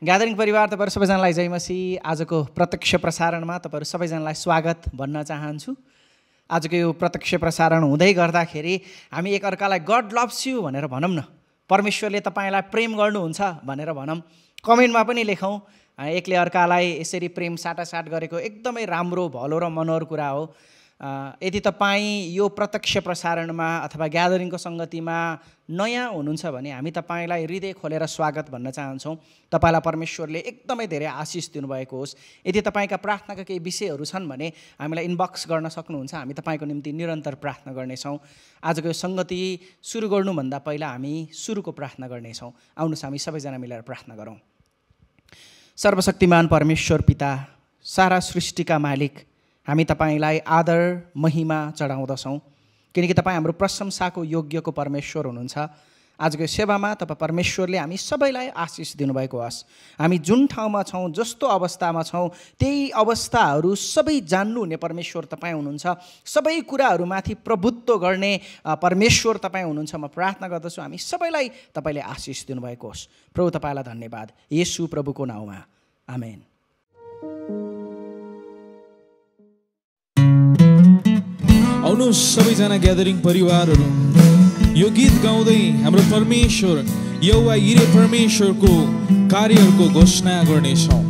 Gathering परिवार तपाईहरु सबैजनालाई जय मसीह। आजको प्रत्यक्ष प्रसारणमा तपाईहरु सबैजनालाई स्वागत भन्न चाहन्छु। आजको यो प्रत्यक्ष प्रसारण हुँदै गर्दाखेरि हामी एकअर्कालाई गड लभ्स यु भनेर भनौँ न, परमेश्वरले तपाईलाई प्रेम गर्नुहुन्छ भनेर भनौँ। कमेन्टमा पनि लेखौँ, एकले अर्कालाई यसरी प्रेम साटासाट गरेको एकदमै राम्रो भलो र मनोहर कुरा हो। यदि तपाईँ यो प्रत्यक्ष प्रसारणमा अथवा ग्यादरिङको सङ्गतिमा नयाँ हुनुहुन्छ भने हामी तपाईँलाई हृदय खोलेर स्वागत भन्न चाहन्छौँ। तपाईँलाई परमेश्वरले एकदमै धेरै आशिष दिनुभएको होस्। यदि तपाईँका प्रार्थनाका केही विषयहरू छन् भने हामीलाई इनबक्स गर्न सक्नुहुन्छ, हामी तपाईँको निम्ति निरन्तर प्रार्थना गर्नेछौँ। आजको यो सङ्गति सुरु गर्नुभन्दा पहिला हामी सुरुको प्रार्थना गर्नेछौँ। आउनुहोस् हामी सबैजना मिलेर प्रार्थना गरौँ। सर्वशक्तिमान परमेश्वर पिता, सारा सृष्टिका मालिक, हामी तपाईलाई आदर महिमा चढाउँदछौँ किनकि तपाईँ हाम्रो प्रशंसाको योग्यको परमेश्वर हुनुहुन्छ। आजको सेवामा तपाईँ परमेश्वरले हामी सबैलाई आशिष दिनुभएको होस्। हामी जुन ठाउँमा छौँ, जस्तो अवस्थामा छौँ, त्यही अवस्थाहरू सबै जान्नुहुने परमेश्वर तपाईँ हुनुहुन्छ। सबै कुराहरूमाथि प्रभुत्व गर्ने परमेश्वर तपाईँ हुनुहुन्छ। म प्रार्थना गर्दछु हामी सबैलाई तपाईँले आशिष दिनुभएको होस्। प्रभु तपाईँलाई धन्यवाद, येशू प्रभुको नाउँमा, आमेन। आउनुहोस् सबैजना ग्यादरिङ परिवारहरू यो गीत गाउँदै हाम्रो परमेश्वर यहोवा यिरे परमेश्वरको कार्यहरूको घोषणा गर्नेछौँ।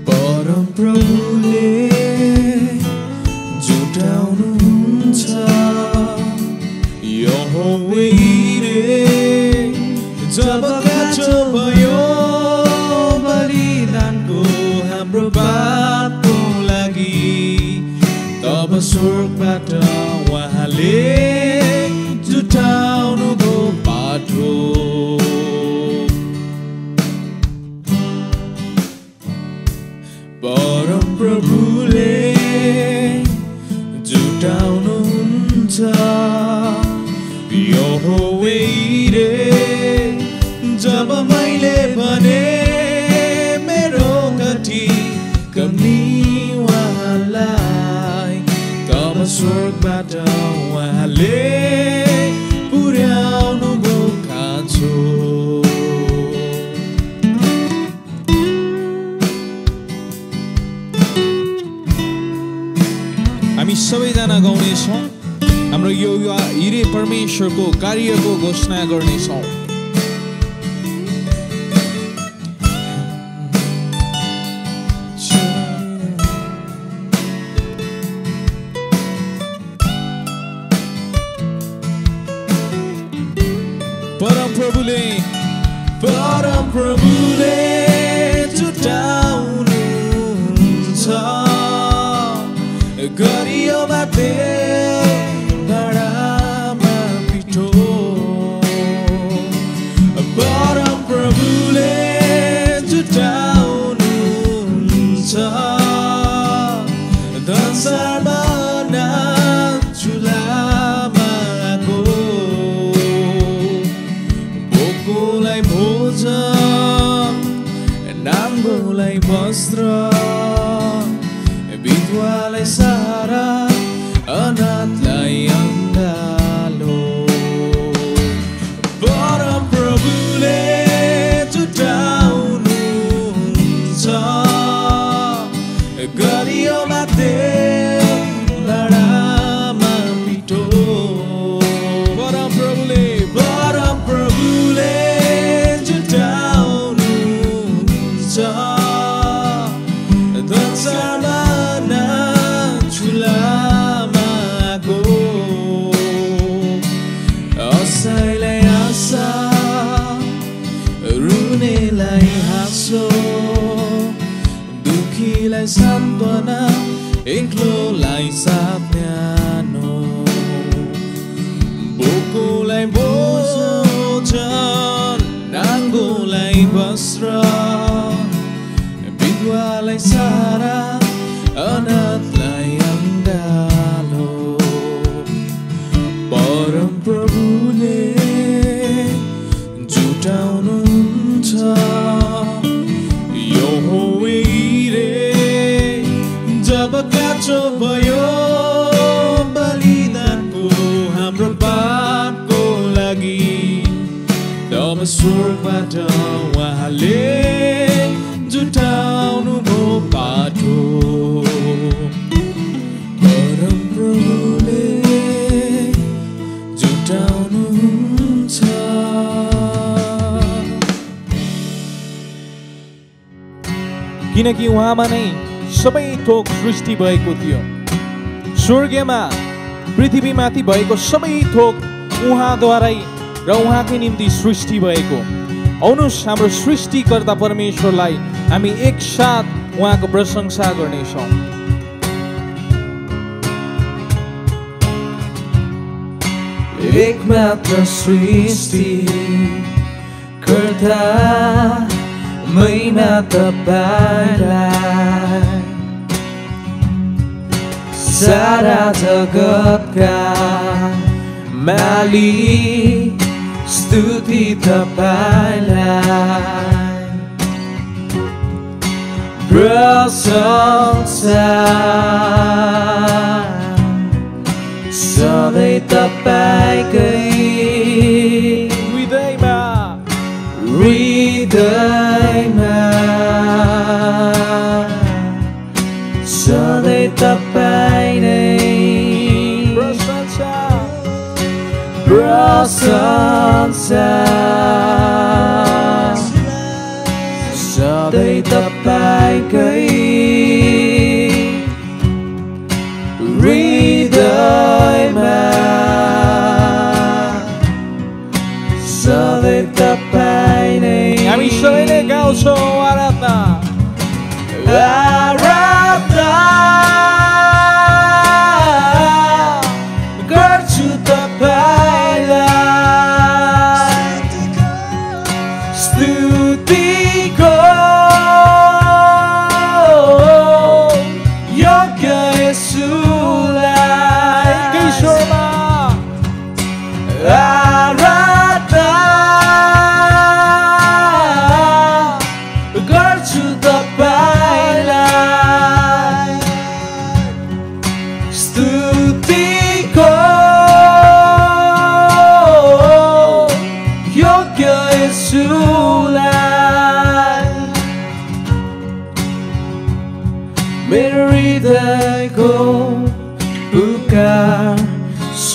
परम प्रभुले जुटाउनुहुन्छ यहोवा यिरे जब काँचो भयो बलिदानको हाम्रो बापको तब स्वर्गबाट उहाँले जुटाउनु भो बाटो। परम प्रभुले जुटाउनुहुन्छ यहोवा यिरे जब मैले भने मेरो कति कमी उहाँलाई तब स्वर्गबाट उहाँले पुर्याउनु भो खान्छु हामी सबैजना गाउनेछौँ हाम्रो यो हिरे परमेश्वरको कार्यको घोषणा गर्नेछौँ परम प्रभुले जुटाउनुहुन्छ गरियो बाटे भाडामा पिठो परम प्रभुले जुटाउनुहुन्छ संसारमा चुलामाको भोकोलाई भोजन नाङ्गोलाई वस्त्र विधवालाई सारा अनाथलाई अङ्गालो परम प्रभुले जुटाउनुहुन्छ गरियो माते लडामा पिठो परम प्रभुले जुटाउनुहुन्छ असैलाई आशा रुनेलाई हाँसो दुखीलाई सान्त्वना एक्लोलाई साथ न्यानो भोकोलाई भोजन नाङ्गोलाई वस्त्र विधवालाई सारा अनाथलाई अङ्गालो परम प्रभुले जुटाउनुहुन्छ यहोवे हिरे जब काँचो भयो बलिदानको हाम्रो पापको लागि तब स्वर्गबाट उहाँले जुटाउनु भो पाठो परम प्रभुले जुटाउनुहुन्छ किनकि उहाँमा नै सबै थोक सृष्टि भएको थियो स्वर्गमा पृथ्वीमाथि भएको सबै थोक उहाँद्वारै र उहाँकै निम्ति सृष्टि भएको आउनुहोस् हाम्रो सृष्टिकर्ता परमेश्वरलाई हामी एकसाथ उहाँको प्रशंसा गर्नेछौँ एकमात्र सृष्टि कर्ता महिमा तपाईलाई सारा जगतका मालिक स्तुति तपाईलाई प्रशंसा सधैँ तपाईकै हृदयमा सधैँ तपाईँ नै प्रशंसा सधैँ तपाईँकै हृदयमा सधैँ तपाईँ नै हामी सबैले गाउँछौँ आराधना गर्छु तपाईलाई स्तुतिको योग्य येशूलाई ईश्वरमा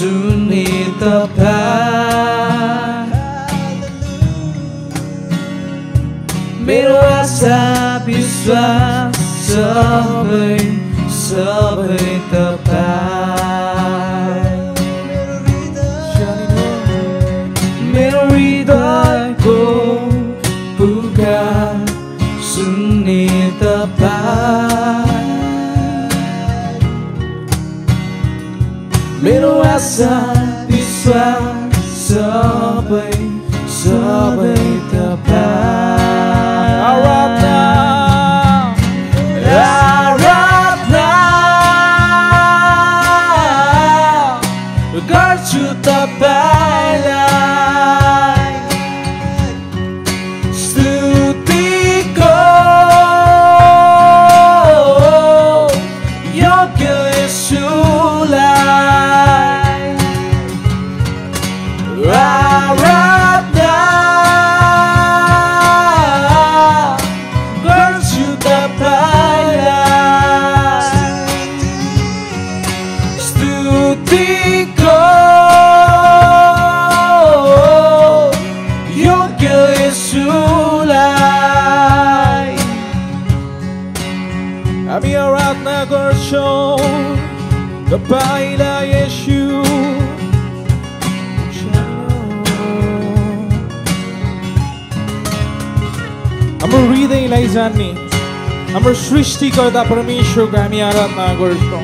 सुन्ने तपाईँ मेरो आशा विश्वास सबै सबै तपाईँ मेरो हृदयको पुकार सुन्ने तपाईँ मेरो आशा विश्वास सबै सबै तपाईँ गर्छु तपाईलाई स्तुतिको योग्य येशूलाई आराधना गर्छु तपाईलाई स्तुतिको हामी आराधना गर्छौँ तपाईलाई येशू हाम्रो हृदयलाई जान्ने हाम्रो सृष्टिकर्ता परमेश्वरको हामी आराधना गर्छौँ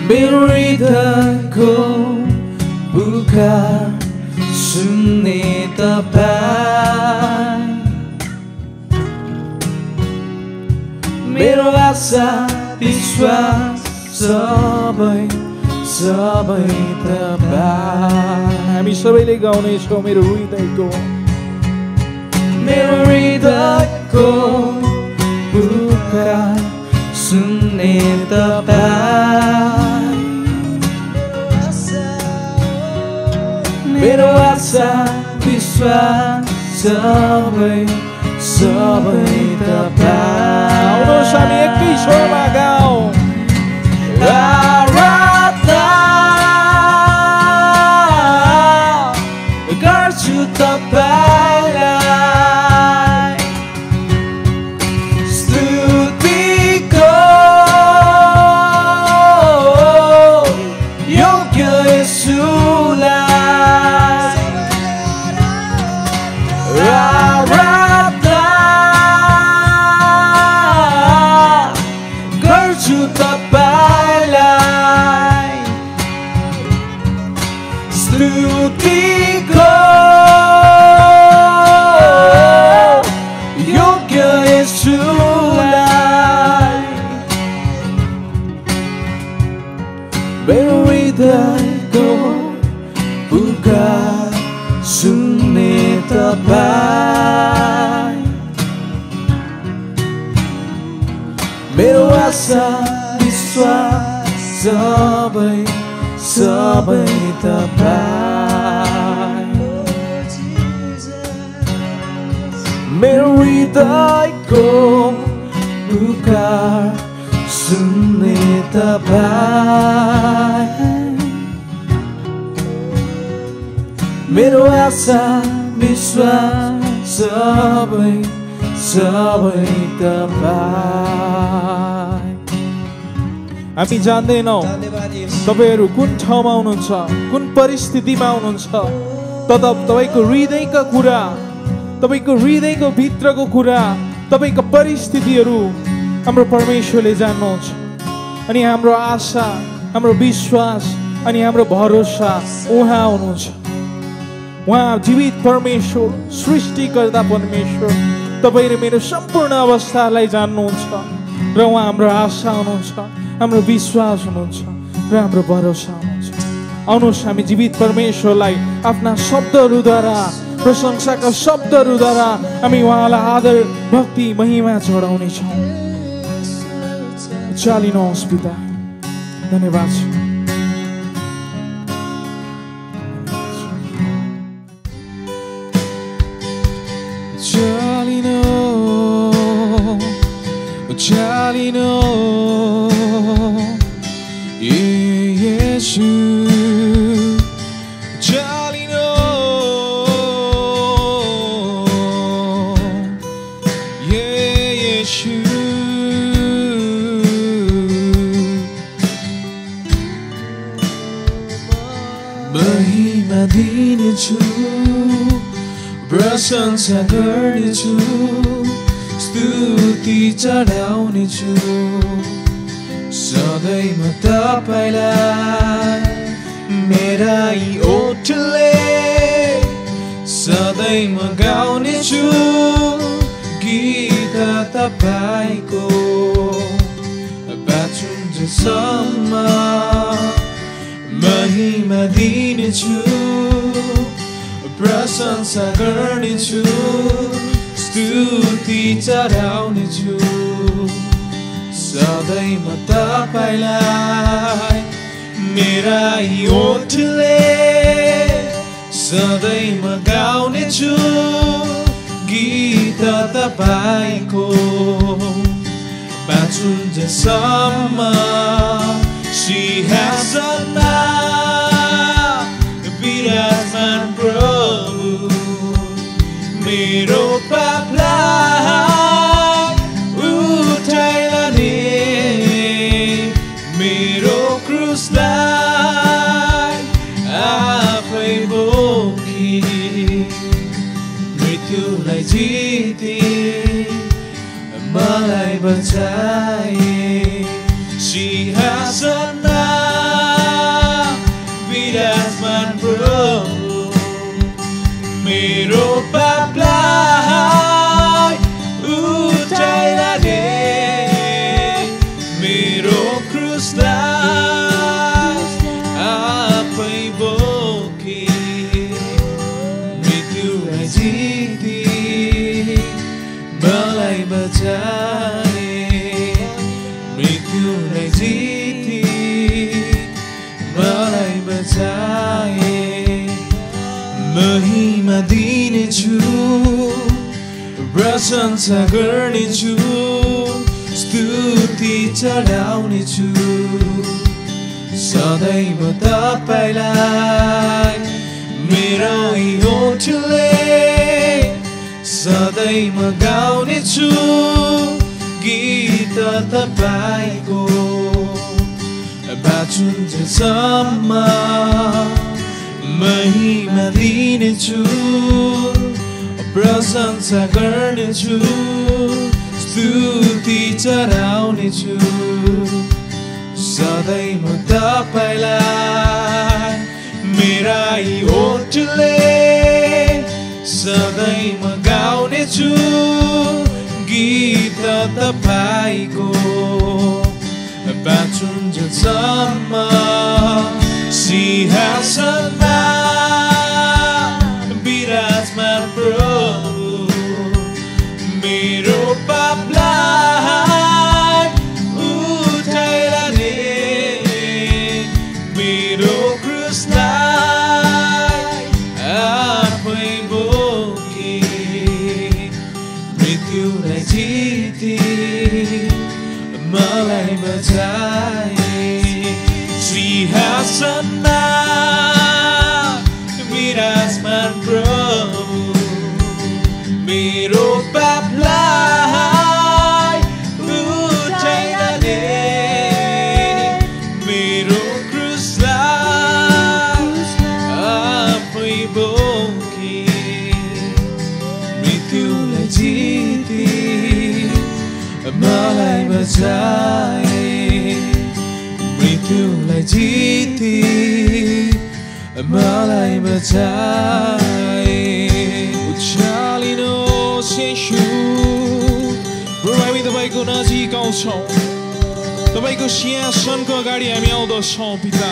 मेरो हृदयको पुकार सुन्ने तपाईँ मेरो आशा विश्वास सबै सबै तपाईँ हामी सबैले गाउनेछौँ मेरो हृदयको पुकार सुन्ने तपाईँ मेरो आशा विश्वास सबै सबै तपाईँ आउनुहोस् हामी एकै स्वरमा गाउँ आराधना गर्छु तपाईलाई स्तुतिको योग्य येशूलाई स्तुतिको योग्य येशूलाई मेरो हृदयको पुकार सुन्ने तपाईँ मेरो आशा विश्वास सबै सबै तपाईँ मेरो हृदयको पुकार सुन्ने तपाईँ मेरो आशा विश्वास सबै सबै तपाईँ हामी जान्दैनौँ तपाईहरू कुन ठाउँमा हुनुहुन्छ कुन परिस्थितिमा हुनुहुन्छ तपाईको हृदयका कुरा तपाईको हृदयको भित्रको कुरा तपाईको परिस्थितिहरू हाम्रो परमेश्वरले जान्नुहुन्छ अनि हाम्रो आशा हाम्रो विश्वास अनि हाम्रो भरोसा उहाँ हुनुहुन्छ उहाँ जीवित परमेश्वर सृष्टिकर्ता परमेश्वर तपाईले मेरो सम्पूर्ण अवस्थालाई जान्नुहुन्छ र उहाँ हाम्रो आशा हुनुहुन्छ हाम्रो विश्वास हुनुहुन्छ र हाम्रो भरोसा हुनुहुन्छ आउनुहोस् हामी जीवित परमेश्वरलाई आफ्ना शब्दहरूद्वारा प्रशंसाका शब्दहरूद्वारा हामी उहाँलाई आदर भक्ति महिमा चढाउनेछौँ चालिनुहोस् पिता धन्यवाद चालिनुहोस् उचालिनु येशू उचालिनु येशू महिमा दिनेछु प्रशंसा गर्नेछु स्तुति चढाउनेछु सधैँ म तपाईलाई मेरा यी ओठले सधैँ म गाउनेछु गीत तपाईको बाँचुन्जेलसम्म महिमा दिनेछु प्रशंसा गर्नेछु स्तुति चढाउनेछु सधैँ म तपाईलाई मेरा यी ओठले सधैँ म गाउनेछु गीत तपाईको बाँचुन्जेलसम्म सिंहासनमा विराजमान प्रभु मेरो पापलाई उठाइलाने मेरो क्रुसलाई आफै बोकी मृत्युलाई जिते मलाई बचाए सिंहासनमा विराजमान प्रभु मेरो पापलाई उठाइलाने मेरो क्रुसलाई आफै बोकी मृत्युलाई जिते मलाई बचाए मृत्युलाई जिते मलाई बचाए महिमा दिनेछु प्रशंसा गर्नेछु स्तुति चढाउनेछु सधैँ म तपाईलाई मेरो यी ओठले सधैँ म गाउनेछु गीत तपाईको बाँचुन्जेलसम्म महिमा दिनेछु प्रशंसा गर्नेछु स्तुति चढाउनेछु सधैँ म तपाईलाई मेरा यी ओठले सधैँ म गाउनेछु गीत तपाईको बाँचुन्जेलसम्म सिंहासनमा विराजमान प्रभु मेरो पापलाई उठाइलाने मेरो क्रुसलाई आफै बोकी मृत्युलाई जिते मलाई बचाए सिंहासनमा विराजमान प्रभु मेरो पापलाई उठाइलाने मेरो क्रुसलाई आफै बोकी मृत्युलाई जिते मलाई बचाए मृत्युलाई जिते मलाई बचाए उचालिनुहोस् येशू प्रभु हामी तपाईको नजिक आउँछौँ तपाईको सिंहासनको अगाडि हामी आउँदछौँ पिता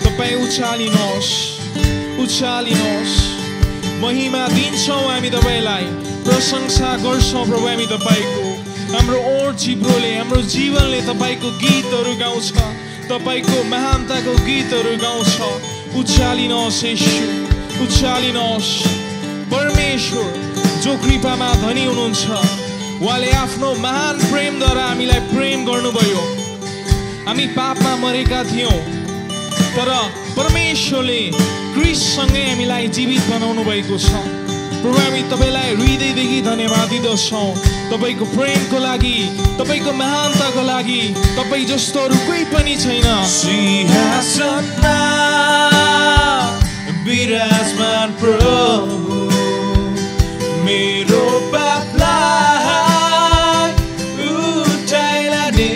तपाईँ उचालिनुहोस् महिमा दिन्छौँ हामी तपाईलाई प्रशंसा गर्छौँ प्रभु हामी तपाईको हाम्रो ओठ जिब्रोले हाम्रो जीवनले तपाईको गीतहरू गाउँछ तपाईको महानताको गीतहरू गाउँछ उचालिनुहोस् येशू उचालिनुहोस् परमेश्वर जो कृपामा धनी हुनुहुन्छ उहाँले आफ्नो महान प्रेमद्वारा हामीलाई प्रेम गर्नुभयो। हामी पापमा मरेका थियौँ, तर परमेश्वरले क्रिस्टसँगै हामीलाई जीवित बनाउनु भएको छ। प्रभु, हामी तपाईँलाई हृदयदेखि धन्यवाद दिँदछौँ, तपाईँको प्रेमको लागि, तपाईँको महानताको लागि। तपाईँ जस्तो अरू कोही पनि छैन। सिंहासनमा विराजमान प्रभु, मेरो पापलाई उठाइ लाने,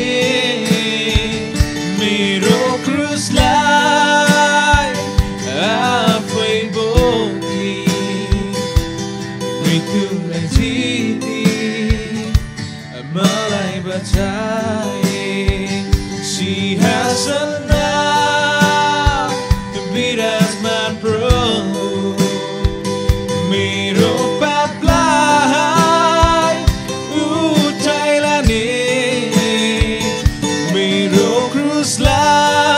मेरो क्रुसलाई आफै बोकी, मृत्युलाई जिती मलाई बचाए। सिंहासनमा विराजमान प्रभु, मेरो पापलाई उठाइ लाने, मेरो क्रुसलाई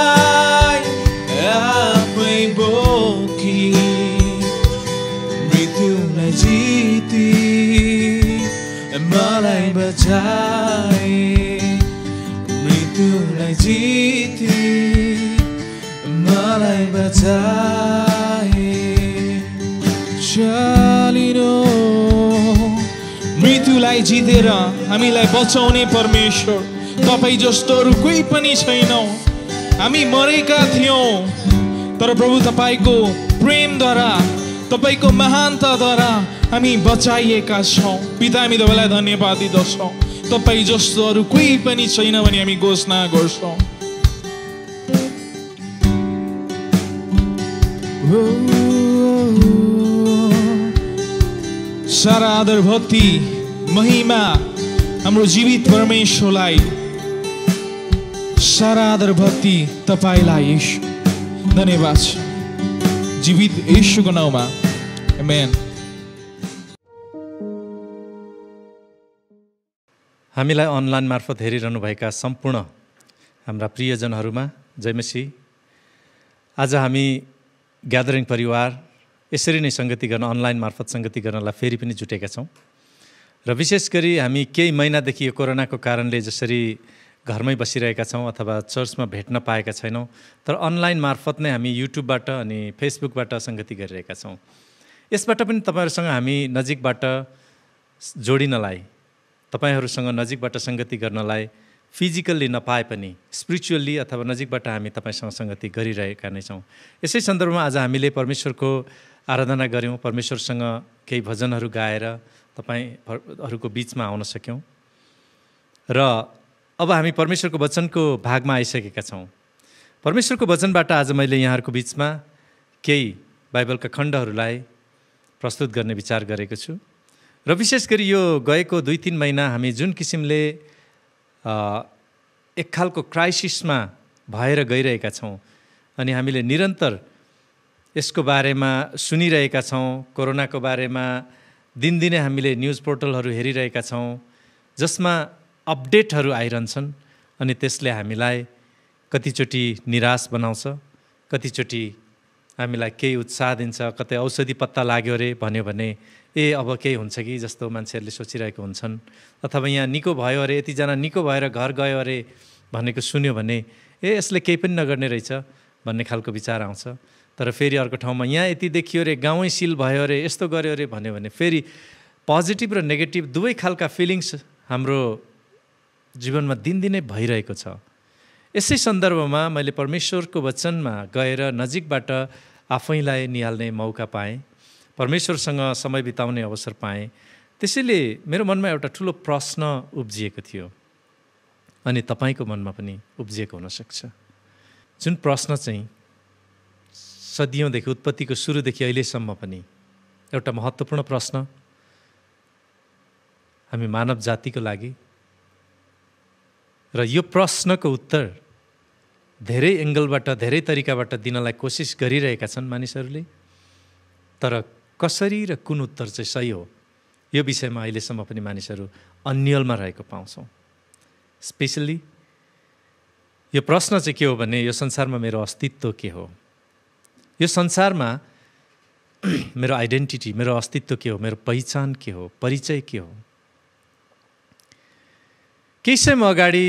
आफै बोकी, मृत्युलाई जिती मलाई बचाए, मृत्युलाई जिती मलाई बचाए। चालिनो मृत्युलाई जितेर हामीलाई बचाउने परमेश्वर, तपाईँ जस्तो अरू कोही पनि छैनौँ। हामी मरेका थियौँ, तर प्रभु तपाईँको प्रेमद्वारा, तपाईँको महानताद्वारा हामी बचाइएका छौँ। पिता, हामी तपाईँलाई धन्यवाद दिँदछौँ। तपाईँ जस्तो अरू कोही पनि छैन भने हामी घोषणा गर्छौँ। सारा आदर भक्ति महिमा हाम्रो जीवित परमेश्वरलाई, सारा आदर भक्ति तपाईलाई येशू। धन्यवाद छ जीवित येशूको नाउँमा, आमेन। हामीलाई अनलाइन मार्फत हेरिरहनुभएका सम्पूर्ण हाम्रा प्रियजनहरूमा जय मसीह। आज हामी ग्यादरिङ परिवार यसरी नै संगति गर्न, अनलाइन मार्फत संगति गर्नलाई फेरि पनि जुटेका छौँ। र विशेष गरी हामी केही महिनादेखि यो कोरोनाको कारणले जसरी घरमै बसिरहेका छौँ अथवा चर्चमा भेट्न पाएका छैनौँ, तर अनलाइन मार्फत नै हामी युट्युबबाट अनि फेसबुकबाट संगति गरिरहेका छौँ। यसबाट पनि तपाईँहरूसँग हामी नजिकबाट जोडिनलाई, तपाईँहरूसँग नजिकबाट संगति गर्नलाई फिजिकल्ली नपाए पनि स्पिरिचुअल्ली अथवा नजिकबाट हामी तपाईँसँग संगति गरिरहेका नै छौँ। यसै सन्दर्भमा आज हामीले परमेश्वरको आराधना गऱ्यौँ, परमेश्वरसँग केही भजनहरू गाएर तपाईँहरूको बिचमा आउन सक्यौँ। र अब हामी परमेश्वरको वचनको भागमा आइसकेका छौँ। परमेश्वरको वचनबाट आज मैले यहाँहरूको बिचमा केही बाइबलका खण्डहरूलाई प्रस्तुत गर्ने विचार गरेको छु। र विशेष गरी यो गएको 2-3 महिना हामी जुन किसिमले एक खालको क्राइसिसमा भएर गइरहेका छौँ अनि हामीले निरन्तर यसको बारेमा सुनिरहेका छौँ, कोरोनाको बारेमा दिनदिनै हामीले न्युज पोर्टलहरू हेरिरहेका छौँ जसमा अपडेटहरू आइरहन्छन् अनि त्यसले हामीलाई कतिचोटि निराश बनाउँछ, कतिचोटि हामीलाई केही उत्साह दिन्छ। कतै औषधि पत्ता लाग्यो अरे भन्यो भने अब केही हुन्छ कि जस्तो मान्छेहरूले सोचिरहेको हुन्छन्, अथवा यहाँ निको भयो अरे, यतिजना निको भएर घर गयो अरे भनेको सुन्यो भने यसले केही पनि नगर्ने रहेछ भन्ने खालको विचार आउँछ। तर फेरि अर्को ठाउँमा यहाँ यति देखियो अरे, गाउँै सिल भयो अरे, यस्तो गर्यो अरे भन्यो भने फेरि पोजिटिभ र नेगेटिभ दुवै खालका फिलिङ्स हाम्रो जीवनमा दिनदिनै भइरहेको छ। यसै सन्दर्भमा मैले परमेश्वरको वचनमा गएर नजिकबाट आफैलाई निहाल्ने मौका पाएँ, परमेश्वरसँग समय बिताउने अवसर पाएँ। त्यसैले मेरो मनमा एउटा ठुलो प्रश्न उब्जिएको थियो अनि तपाईँको मनमा पनि उब्जिएको हुनसक्छ, जुन प्रश्न चाहिँ सदियौँदेखि, उत्पत्तिको सुरुदेखि अहिलेसम्म पनि एउटा महत्त्वपूर्ण प्रश्न हामी मानव जातिको लागि। र यो प्रश्नको उत्तर धेरै एङ्गलबाट, धेरै तरिकाबाट दिनलाई कोसिस गरिरहेका छन् मानिसहरूले, तर कसरी र कुन उत्तर चाहिँ सही हो यो विषयमा अहिलेसम्म पनि मानिसहरू अन्यलमा रहेको पाउँछौँ। स्पेसल्ली यो प्रश्न चाहिँ के हो भने यो संसारमा मेरो अस्तित्व के हो, यो संसारमा मेरो आइडेन्टिटी, मेरो अस्तित्व के हो, मेरो पहिचान के हो, परिचय के हो। केही समय अगाडि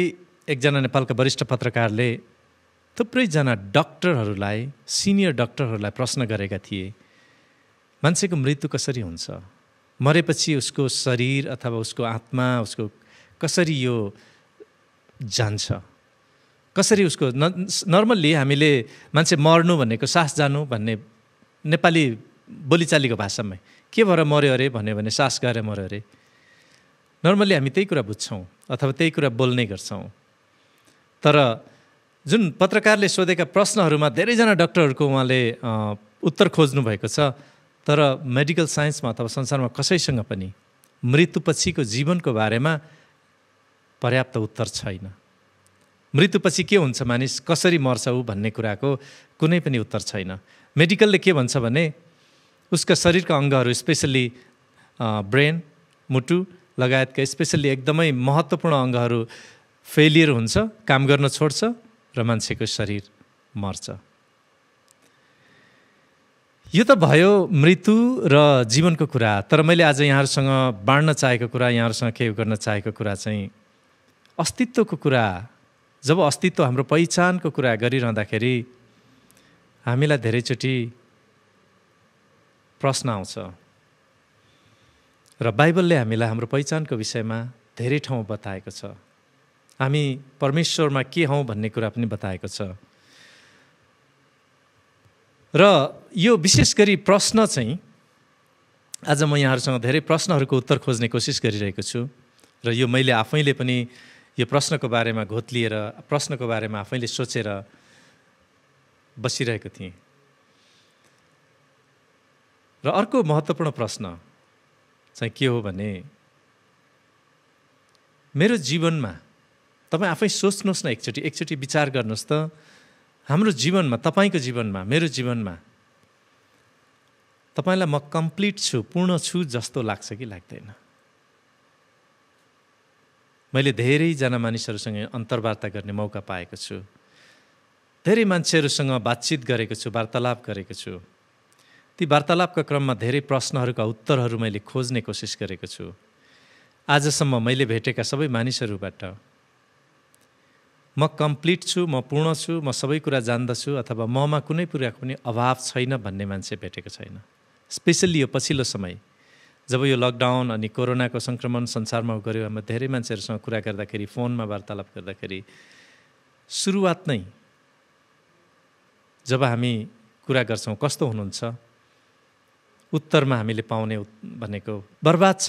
एकजना नेपालका वरिष्ठ पत्रकारले थुप्रैजना डक्टरहरूलाई, सिनियर डक्टरहरूलाई प्रश्न गरेका थिए, मान्छेको मृत्यु कसरी हुन्छ, मरेपछि उसको शरीर अथवा उसको आत्मा उसको कसरी यो जान्छ, कसरी उसको नर्मल्ली हामीले मान्छे मर्नु भनेको सास जानु भन्ने नेपाली बोलीचालीको भाषामा के भएर मऱ्यो अरे भन्यो भने सास गएर मऱ्यो अरे। नर्मल्ली हामी त्यही कुरा बुझ्छौँ अथवा त्यही कुरा बोल्ने गर्छौँ। तर जुन पत्रकारले सोधेका प्रश्नहरूमा धेरैजना डक्टरहरूको उहाँले उत्तर खोज्नु भएको छ, तर मेडिकल साइन्समा अथवा संसारमा कसैसँग पनि मृत्युपछिको जीवनको बारेमा पर्याप्त उत्तर छैन। मृत्युपछि के हुन्छ, मानिस कसरी मर्छ ऊ भन्ने कुराको कुनै पनि उत्तर छैन। मेडिकलले के भन्छ भने उसका शरीरका अङ्गहरू स्पेसल्ली ब्रेन, मुटु लगायतका स्पेसल्ली एकदमै महत्त्वपूर्ण अङ्गहरू फेलियर हुन्छ, काम गर्न छोड्छ र मान्छेको शरीर मर्छ। यो त भयो मृत्यु र जीवनको कुरा। तर मैले आज यहाँहरूसँग बाँड्न चाहेको कुरा, यहाँहरूसँग के गर्न चाहेको कुरा चाहिँ अस्तित्वको कुरा। जब अस्तित्व हाम्रो पहिचानको कुरा गरिरहँदाखेरि हामीलाई धेरैचोटि प्रश्न आउँछ र बाइबलले हामीलाई हाम्रो पहिचानको विषयमा धेरै ठाउँ बताएको छ। हामी परमेश्वरमा के हौँ भन्ने कुरा पनि बताएको छ। र यो विशेष गरी प्रश्न चाहिँ आज म यहाँहरूसँग धेरै प्रश्नहरूको उत्तर खोज्ने कोसिस गरिरहेको छु र यो मैले आफैले पनि यो प्रश्नको बारेमा घोत्लिएर, प्रश्नको बारेमा आफैले सोचेर बसिरहेको थिएँ। र अर्को महत्त्वपूर्ण प्रश्न चाहिँ के हो भने मेरो जीवनमा, तपाईँ आफै सोच्नुहोस् न, एकचोटि विचार गर्नुहोस् त, हाम्रो जीवनमा, तपाईँको जीवनमा, मेरो जीवनमा तपाईँलाई म कम्प्लिट छु, पूर्ण छु जस्तो लाग्छ कि लाग्दैन? मैले धेरैजना मानिसहरूसँग अन्तर्वार्ता गर्ने मौका पाएको छु, धेरै मान्छेहरूसँग बातचित गरेको छु, वार्तालाप गरेको छु। ती वार्तालापका क्रममा धेरै प्रश्नहरूका उत्तरहरू मैले खोज्ने कोसिस गरेको छु। आजसम्म मैले भेटेका सबै मानिसहरूबाट म कम्प्लिट छु, म पूर्ण छु, म सबै कुरा जान्दछु अथवा ममा कुनै कुराको पनि अभाव छैन भन्ने मान्छे भेटेको छैन। स्पेसल्ली यो पछिल्लो समय जब यो लकडाउन अनि कोरोनाको सङ्क्रमण संसारमा गऱ्यो, हामी धेरै मान्छेहरूसँग कुरा गर्दाखेरि, फोनमा वार्तालाप गर्दाखेरि सुरुवात नै जब हामी कुरा गर्छौँ कस्तो हुनुहुन्छ, उत्तरमा हामीले पाउने भनेको बर्बाद छ,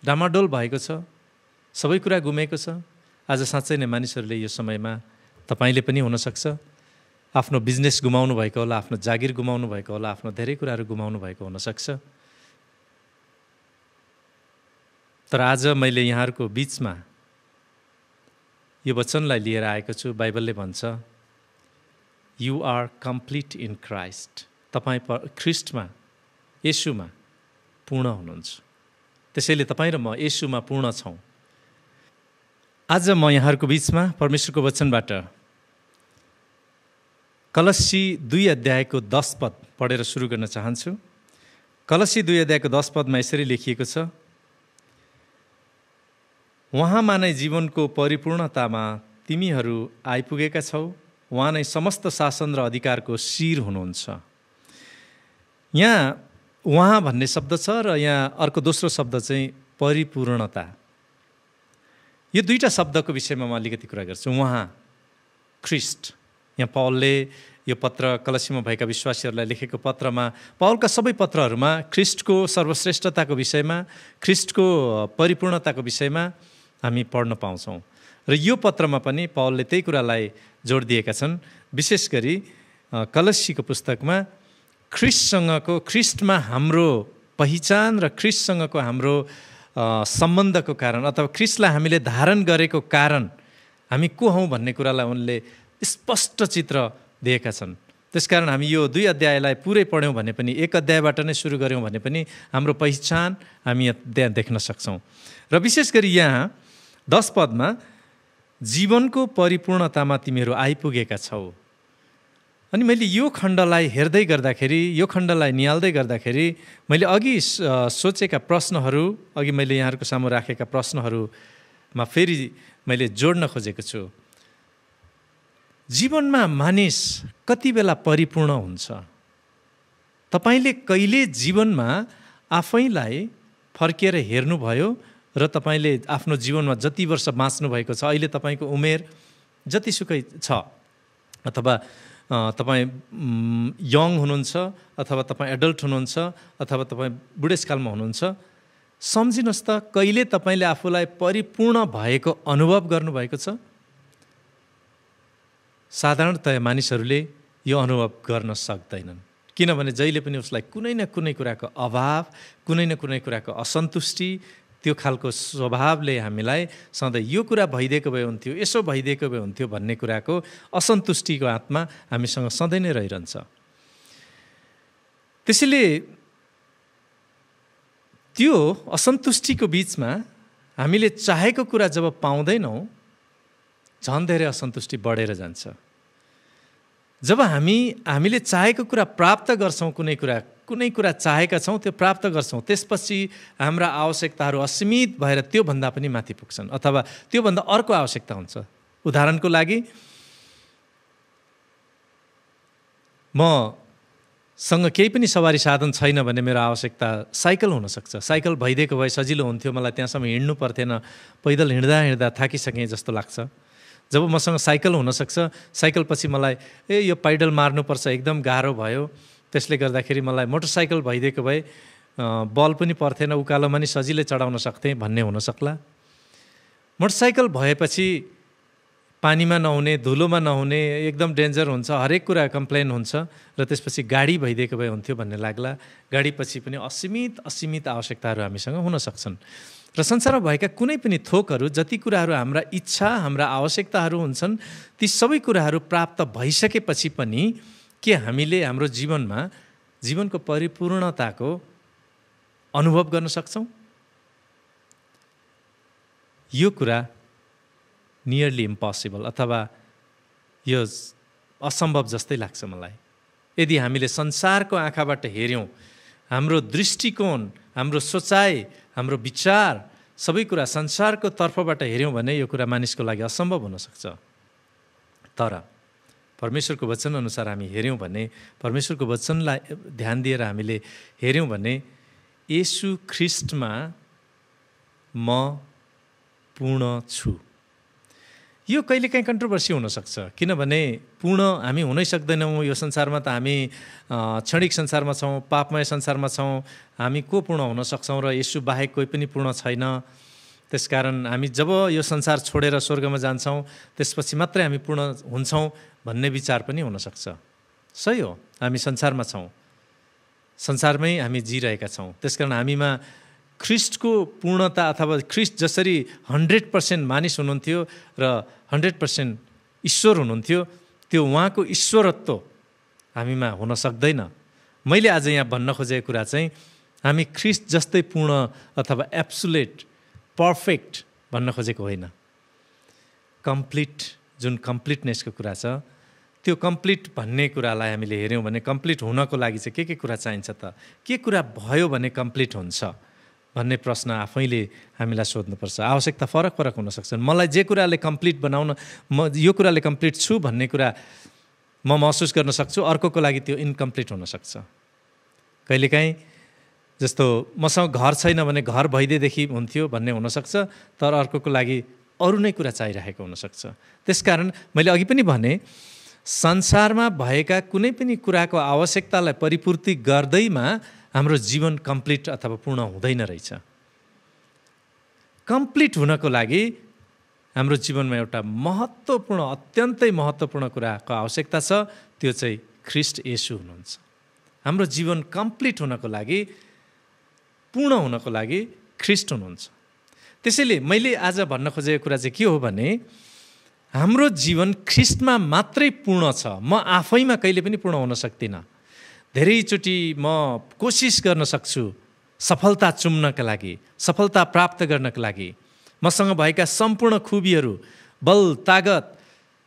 डामाडोल भएको छ, सबै कुरा गुमेको छ। आज साँच्चै नै मानिसहरूले यो समयमा, तपाईँले पनि हुनसक्छ, आफ्नो बिजनेस गुमाउनु भएको होला, आफ्नो जागिर गुमाउनु भएको होला, आफ्नो धेरै कुराहरू गुमाउनु भएको हुनसक्छ। तर आज मैले यहाँहरूको बिचमा यो वचनलाई लिएर आएको छु। बाइबलले भन्छ you are complete in Christ. तपाईँ ख्रिस्टमा, येशूमा पूर्ण हुनुहुन्छ। त्यसैले तपाईँ र म येशूमा पूर्ण छौँ। आज म यहाँहरूको बिचमा परमेश्वरको वचनबाट कलस्सी 2 अध्यायको 10 पद पढेर सुरु गर्न चाहन्छु। कलस्सी 2 अध्यायको 10 पदमा यसरी लेखिएको छ, उहाँमा नै जीवनको परिपूर्णतामा तिमीहरू आइपुगेका छौ, उहाँ नै समस्त शासन र अधिकारको शिर हुनुहुन्छ। यहाँ उहाँ भन्ने शब्द छ र यहाँ अर्को दोस्रो शब्द चाहिँ परिपूर्णता। यो दुईटा शब्दको विषयमा म अलिकति कुरा गर्छु। उहाँ, ख्रिस्ट। यहाँ पौलले यो पत्र कलसीमा भएका विश्वासीहरूलाई लेखेको पत्रमा, पौलका सबै पत्रहरूमा ख्रिस्टको सर्वश्रेष्ठताको विषयमा, ख्रिस्टको परिपूर्णताको विषयमा हामी पढ्न पाउँछौँ। र यो पत्रमा पनि पौलले त्यही कुरालाई जोड दिएका छन्। विशेष गरी कलसीको पुस्तकमा ख्रिस्टसँगको, ख्रिस्टमा हाम्रो पहिचान र ख्रिस्टसँगको हाम्रो सम्बन्धको कारण अथवा ख्रिस्टलाई हामीले धारण गरेको कारण हामी को हौँ भन्ने कुरालाई उनले स्पष्ट चित्र दिएका छन्। त्यसकारण हामी यो 2 अध्यायलाई पुरै पढ्यौँ भने पनि, 1 अध्यायबाट नै सुरु गऱ्यौँ भने पनि हाम्रो पहिचान हामी त्यहाँ देख्न सक्छौँ। र विशेष गरी यहाँ 10 पदमा जीवनको परिपूर्णतामा तिमीहरू आइपुगेका छौ। अनि मैले यो खण्डलाई हेर्दै गर्दाखेरि, यो खण्डलाई निहाल्दै गर्दाखेरि मैले अघि सोचेका प्रश्नहरू, अघि मैले यहाँहरूको सामु राखेका प्रश्नहरू कुरामा फेरि मैले जोड्न खोजेको छु। जीवनमा मानिस कति बेला परिपूर्ण हुन्छ? तपाईले कहिले जीवनमा आफैलाई फर्केर हेर्नुभयो र तपाईले आफ्नो जीवनमा जति वर्ष बाँच्नु भएको छ, अहिले तपाईको उमेर जतिसुकै छ, अथवा तपाईँ यङ हुनुहुन्छ, अथवा तपाईँ एडल्ट हुनुहुन्छ, अथवा तपाईँ बुढेसकालमा हुनुहुन्छ, सम्झिनुहोस् त कहिले तपाईले आफूलाई परिपूर्ण भएको अनुभव गर्नुभएको छ? साधारणतया मानिसहरूले यो अनुभव गर्न सक्दैनन्, किनभने जहिले पनि उसलाई कुनै न कुनै कुराको अभाव, कुनै न कुनै कुराको असन्तुष्टि, त्यो खालको स्वभावले हामीलाई सधैँ यो कुरा भइदिएको भए हुन्थ्यो, यसो भइदिएको भए हुन्थ्यो भन्ने कुराको असन्तुष्टिको आत्मा हामीसँग सधैँ नै रहिरहन्छ। त्यसैले त्यो असन्तुष्टिको बिचमा हामीले चाहेको कुरा जब पाउँदैनौँ, झन् धेरै असन्तुष्टि बढेर जान्छ। जब हामीले चाहेको कुरा प्राप्त गर्छौँ, कुनै कुरा चाहेका छौँ त्यो प्राप्त गर्छौँ, त्यसपछि हाम्रा आवश्यकताहरू असीमित भएर त्योभन्दा पनि माथि पुग्छन्, अथवा त्योभन्दा अर्को आवश्यकता हुन्छ। उदाहरणको लागि मसँग केही पनि सवारी साधन छैन भने मेरो आवश्यकता साइकल हुनसक्छ। साइकल भइदिएको भए सजिलो हुन्थ्यो, मलाई त्यहाँसम्म हिँड्नु पर्थेन, पैदल हिँड्दा हिँड्दा थाकिसकेँ जस्तो लाग्छ। जब मसँग साइकल हुनसक्छ, साइकल पछि मलाई यो पाइडल मार्नुपर्छ, एकदम गाह्रो भयो, त्यसले गर्दाखेरि मलाई मोटरसाइकल भइदिएको भए बल पनि पर्थेन, उकालोमा नि सजिलै चढाउन सक्थेँ भन्ने हुनसक्ला। मोटरसाइकल भएपछि पानीमा नहुने, धुलोमा नहुने, एकदम डेन्जर हुन्छ, हरेक कुरा कम्प्लेन हुन्छ, र त्यसपछि गाडी भइदिएको भए हुन्थ्यो भन्ने लाग्ला। गाडी पछि पनि असीमित आवश्यकताहरू हामीसँग हुन सक्छन्। र संसारमा भएका कुनै पनि थोकहरू, जति कुराहरू हाम्रा इच्छा, हाम्रा आवश्यकताहरू हुन्छन्, ती सबै कुराहरू प्राप्त भइसकेपछि पनि के हामीले हाम्रो जीवनको परिपूर्णताको अनुभव गर्न सक्छौँ? यो कुरा नियरली इम्पोसिबल, अथवा यो असम्भव जस्तै लाग्छ मलाई। यदि हामीले संसारको आँखाबाट हेऱ्यौँ, हाम्रो दृष्टिकोण, हाम्रो सोचाइ, हाम्रो विचार, सबै कुरा संसारको तर्फबाट हेऱ्यौँ भने यो कुरा मानिसको लागि असम्भव हुनसक्छ। तर परमेश्वरको वचन अनुसार हामी हेऱ्यौँ भने, परमेश्वरको वचनलाई ध्यान दिएर हामीले हेऱ्यौँ भने, येशू ख्रीष्टमा म पूर्ण छु। यो कहिलेकाहीँ कन्ट्रोभर्सी हुनसक्छ, किनभने पूर्ण हामी हुनै सक्दैनौँ। यो संसारमा त हामी क्षणिक संसारमा छौँ, पापमय संसारमा छौँ, हामी को पूर्ण हुन सक्छौँ र येशू बाहेक कोही पनि पूर्ण छैन। त्यसकारण हामी जब यो संसार छोडेर स्वर्गमा जान्छौँ, त्यसपछि मात्रै हामी पूर्ण हुन्छौँ भन्ने विचार पनि हुनसक्छ। सही हो, हामी संसारमा छौँ, संसारमै हामी जिरहेका छौँ। त्यसकारण हामीमा ख्रिस्टको पूर्णता, अथवा ख्रिस्ट जसरी 100% मानिस हुनुहुन्थ्यो र 100% ईश्वर हुनुहुन्थ्यो, त्यो उहाँको ईश्वरत्व हामीमा हुन सक्दैन। मैले आज यहाँ भन्न खोजेको कुरा चाहिँ, हामी ख्रिस्ट जस्तै पूर्ण अथवा एब्सोल्युट पर्फेक्ट भन्न खोजेको होइन। कम्प्लिट, जुन कम्प्लिटनेसको कुरा छ, त्यो कम्प्लिट भन्ने कुरालाई हामीले हेऱ्यौँ भने, कम्प्लिट हुनको लागि चाहिँ के कुरा चाहिन्छ त? के कुरा भयो भने कम्प्लिट हुन्छ भन्ने प्रश्न आफैले हामीलाई सोध्नुपर्छ। आवश्यकता फरक हुन सक्छन्। मलाई जे कुराले कम्प्लिट बनाउन, म यो कुराले कम्प्लिट छु भन्ने कुरा म महसुस गर्न सक्छु, अर्कोको लागि त्यो इन्कम्प्लिट हुनसक्छ। कहिलेकाहीँ जस्तो मसँग घर छैन भने घर भइदिएदेखि हुन्थ्यो भन्ने हुनसक्छ, तर अर्कोको लागि अरू नै कुरा चाहिरहेको हुनसक्छ। त्यसकारण मैले अघि पनि भने, संसारमा भएका कुनै पनि कुराको आवश्यकतालाई परिपूर्ति गर्दैमा हाम्रो जीवन कम्प्लिट अथवा पूर्ण हुँदैन रहेछ। कम्प्लिट हुनको लागि हाम्रो जीवनमा एउटा महत्त्वपूर्ण, अत्यन्तै महत्त्वपूर्ण कुराको आवश्यकता छ, त्यो चाहिँ ख्रिस्ट येशू हुनुहुन्छ। हाम्रो जीवन कम्प्लिट हुनको लागि, पूर्ण हुनको लागि ख्रिस्ट हुनुहुन्छ। त्यसैले मैले आज भन्न खोजेको कुरा चाहिँ के हो भने, हाम्रो जीवन ख्रिस्टमा मात्रै पूर्ण छ। म आफैमा कहिले पनि पूर्ण हुन सक्दिनँ। धेरैचोटि म कोसिस गर्न सक्छु सफलता चुम्नका लागि, सफलता प्राप्त गर्नका लागि। मसँग भएका सम्पूर्ण खुबीहरू, बल, तागत,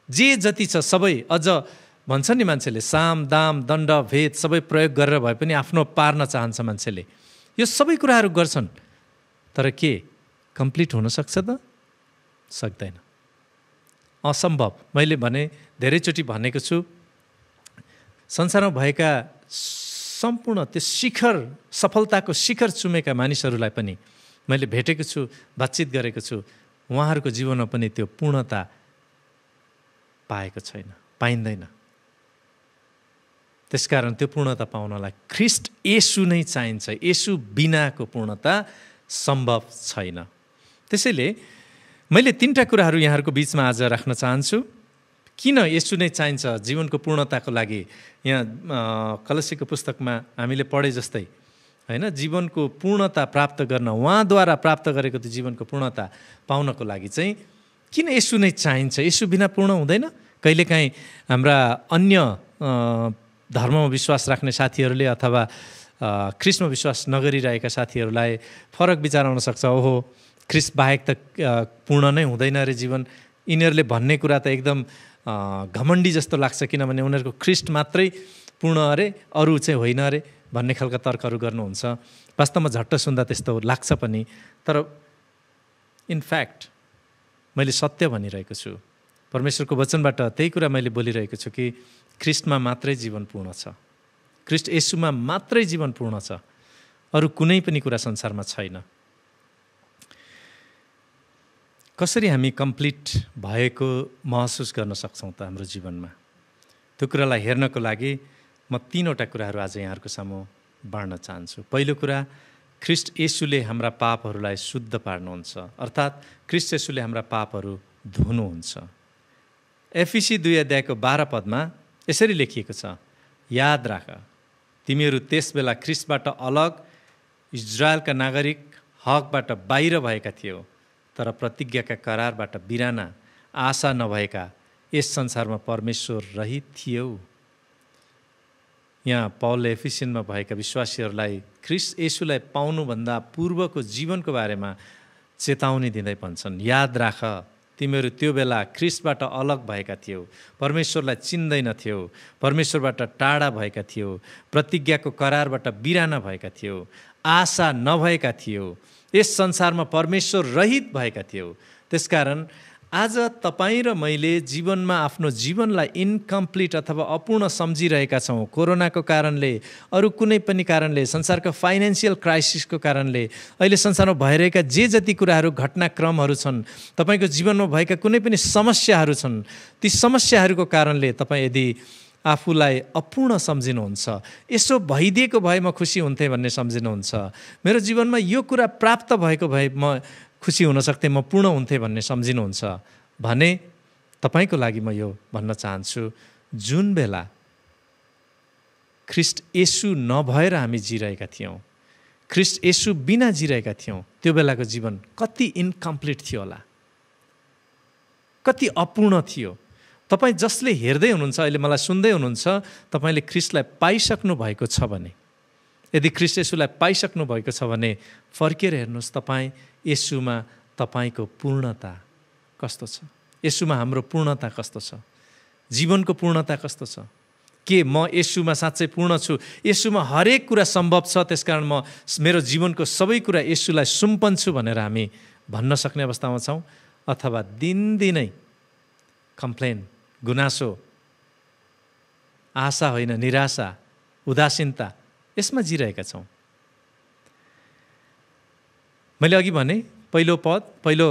जे जति छ सबै, अझ भन्छ नि मान्छेले साम, दाम, दण्ड, भेद सबै प्रयोग गरेर भए पनि आफ्नो पार्न चाहन्छ मान्छेले। यो सबै कुराहरू गर्छन्, तर के कम्प्लिट हुन सक्छ त? सक्दैन, असम्भव। मैले भने धेरैचोटि भनेको छु, संसारमा भएका सम्पूर्ण त्यो शिखर, सफलताको शिखर चुमेका मानिसहरूलाई पनि मैले भेटेको छु, बातचित गरेको छु, उहाँहरूको जीवनमा पनि त्यो पूर्णता पाएको छैन, पाइँदैन। त्यसकारण त्यो पूर्णता पाउनलाई ख्रीष्ट येशू नै चाहिन्छ। येशू बिनाको पूर्णता सम्भव छैन। त्यसैले मैले 3टा कुराहरू यहाँहरूको बिचमा आज राख्न चाहन्छु। किन येशू नै चाहिन्छ जीवनको पूर्णताको लागि? यहाँ कलसीको पुस्तकमा हामीले पढे जस्तै हैन, जीवनको पूर्णता प्राप्त गर्न, उहाँद्वारा प्राप्त गरेको त्यो जीवनको पूर्णता पाउनको लागि चाहिँ किन येशू नै चाहिन्छ? येशू बिना पूर्ण हुँदैन। कहिलेकाहीँ हाम्रा अन्य धर्ममा विश्वास राख्ने साथीहरूले अथवा ख्रीष्टमा विश्वास नगरिरहेका साथीहरूलाई फरक विचार आउन सक्छ। ओहो, ख्रीष्ट बाहेक त पूर्ण नै हुँदैन रे जीवन। यिनीहरूले भन्ने कुरा त एकदम घमण्डी जस्तो लाग्छ, किनभने उनीहरूको ख्रीष्ट मात्रै पूर्ण अरे, अरू चाहिँ होइन अरे भन्ने खालका तर्कहरू गर्नुहुन्छ। वास्तवमा झट्ट सुन्दा त्यस्तो लाग्छ पनि, तर इनफ्याक्ट मैले सत्य भनिरहेको छु। परमेश्वरको वचनबाट त्यही कुरा मैले बोलिरहेको छु कि ख्रीष्टमा मात्रै जीवन पूर्ण छ, ख्रीष्ट येशूमा मात्रै जीवन पूर्ण छ, अरू कुनै पनि कुरा संसारमा छैन। कसरी हामी कम्प्लिट भएको महसुस गर्न सक्छौँ त हाम्रो जीवनमा? त्यो कुरालाई हेर्नको लागि म 3वटा कुराहरू आज यहाँहरूको सामु बाँड्न चाहन्छु। पहिलो कुरा, ख्रीष्ट येशूले हाम्रा पापहरूलाई शुद्ध पार्नुहुन्छ, अर्थात् ख्रीष्ट येशूले हाम्रा पापहरू धुनुहुन्छ। एफिसी 2:12 यसरी लेखिएको छ, याद राख तिमीहरू त्यस बेला ख्रीष्टबाट अलग, इजरायलका नागरिक, हकबाट बाहिर भएका थियौ, तर प्रतिज्ञाका करारबाट बिराना, आशा नभएका यस संसारमा परमेश्वर रहित थियौ। यहाँ पौलले एफिसियनमा भएका विश्वासीहरूलाई ख्रीष्ट येशूलाई पाउनुभन्दा पूर्वको जीवनको बारेमा चेतावनी दिँदै भन्छन्, याद राख तिमीहरू त्यो बेला ख्रीष्टबाट अलग भएका थियौ, परमेश्वरलाई चिन्दैनथ्यौ, परमेश्वरबाट टाढा भएका थियौ, प्रतिज्ञाको करारबाट बिराना भएका थियौ, आशा नभएका थियौ, यस संसारमा परमेश्वर रहित भएका थियौ। त्यसकारण आज तपाईँ र मैले जीवनमा आफ्नो जीवनलाई इन्कम्प्लिट अथवा अपूर्ण सम्झिरहेका छौँ। कोरोनाको कारणले, अरू कुनै पनि कारणले, संसारको फाइनेन्सियल क्राइसिसको कारणले, अहिले संसारमा भइरहेका जे जति कुराहरू, घटनाक्रमहरू छन्, तपाईँको जीवनमा भएका कुनै पनि समस्याहरू छन्, ती समस्याहरूको कारणले तपाईँ यदि आफूलाई अपूर्ण सम्झिनुहुन्छ, यसो भइदिएको भए म खुसी हुन्थेँ भन्ने सम्झिनुहुन्छ, मेरो जीवनमा यो कुरा प्राप्त भएको भए म खुसी हुन सक्थेँ, म पूर्ण हुन्थेँ भन्ने सम्झिनुहुन्छ भने तपाईँको लागि म यो भन्न चाहन्छु, जुन बेला ख्रीष्ट येशू नभएर हामी जिरहेका थियौँ, ख्रीष्ट येशू बिना जिरहेका थियौँ, त्यो बेलाको जीवन कति इन्कम्प्लिट थियो होला, कति अपूर्ण थियो। तपाईँ जसले हेर्दै हुनुहुन्छ, अहिले मलाई सुन्दै हुनुहुन्छ, तपाईँले ख्रीष्टलाई पाइसक्नु भएको छ भने, यदि ख्रीष्ट येशूलाई पाइसक्नु भएको छ भने फर्केर हेर्नुहोस्, तपाईँ येशूमा तपाईँको पूर्णता कस्तो छ, येशूमा हाम्रो पूर्णता कस्तो छ, जीवनको पूर्णता कस्तो छ। के म येशूमा साँच्चै पूर्ण छु? येशूमा हरेक कुरा सम्भव छ, त्यसकारण म मेरो जीवनको सबै कुरा येशूलाई सुम्पन्छु भनेर हामी भन्न सक्ने अवस्थामा छौँ? अथवा दिनदिनै कम्प्लेन, गुनासो, आशा होइन निराशा, उदासीनता, यसमा जिरहेका छौँ? मैले अघि भने पहिलो पद, पहिलो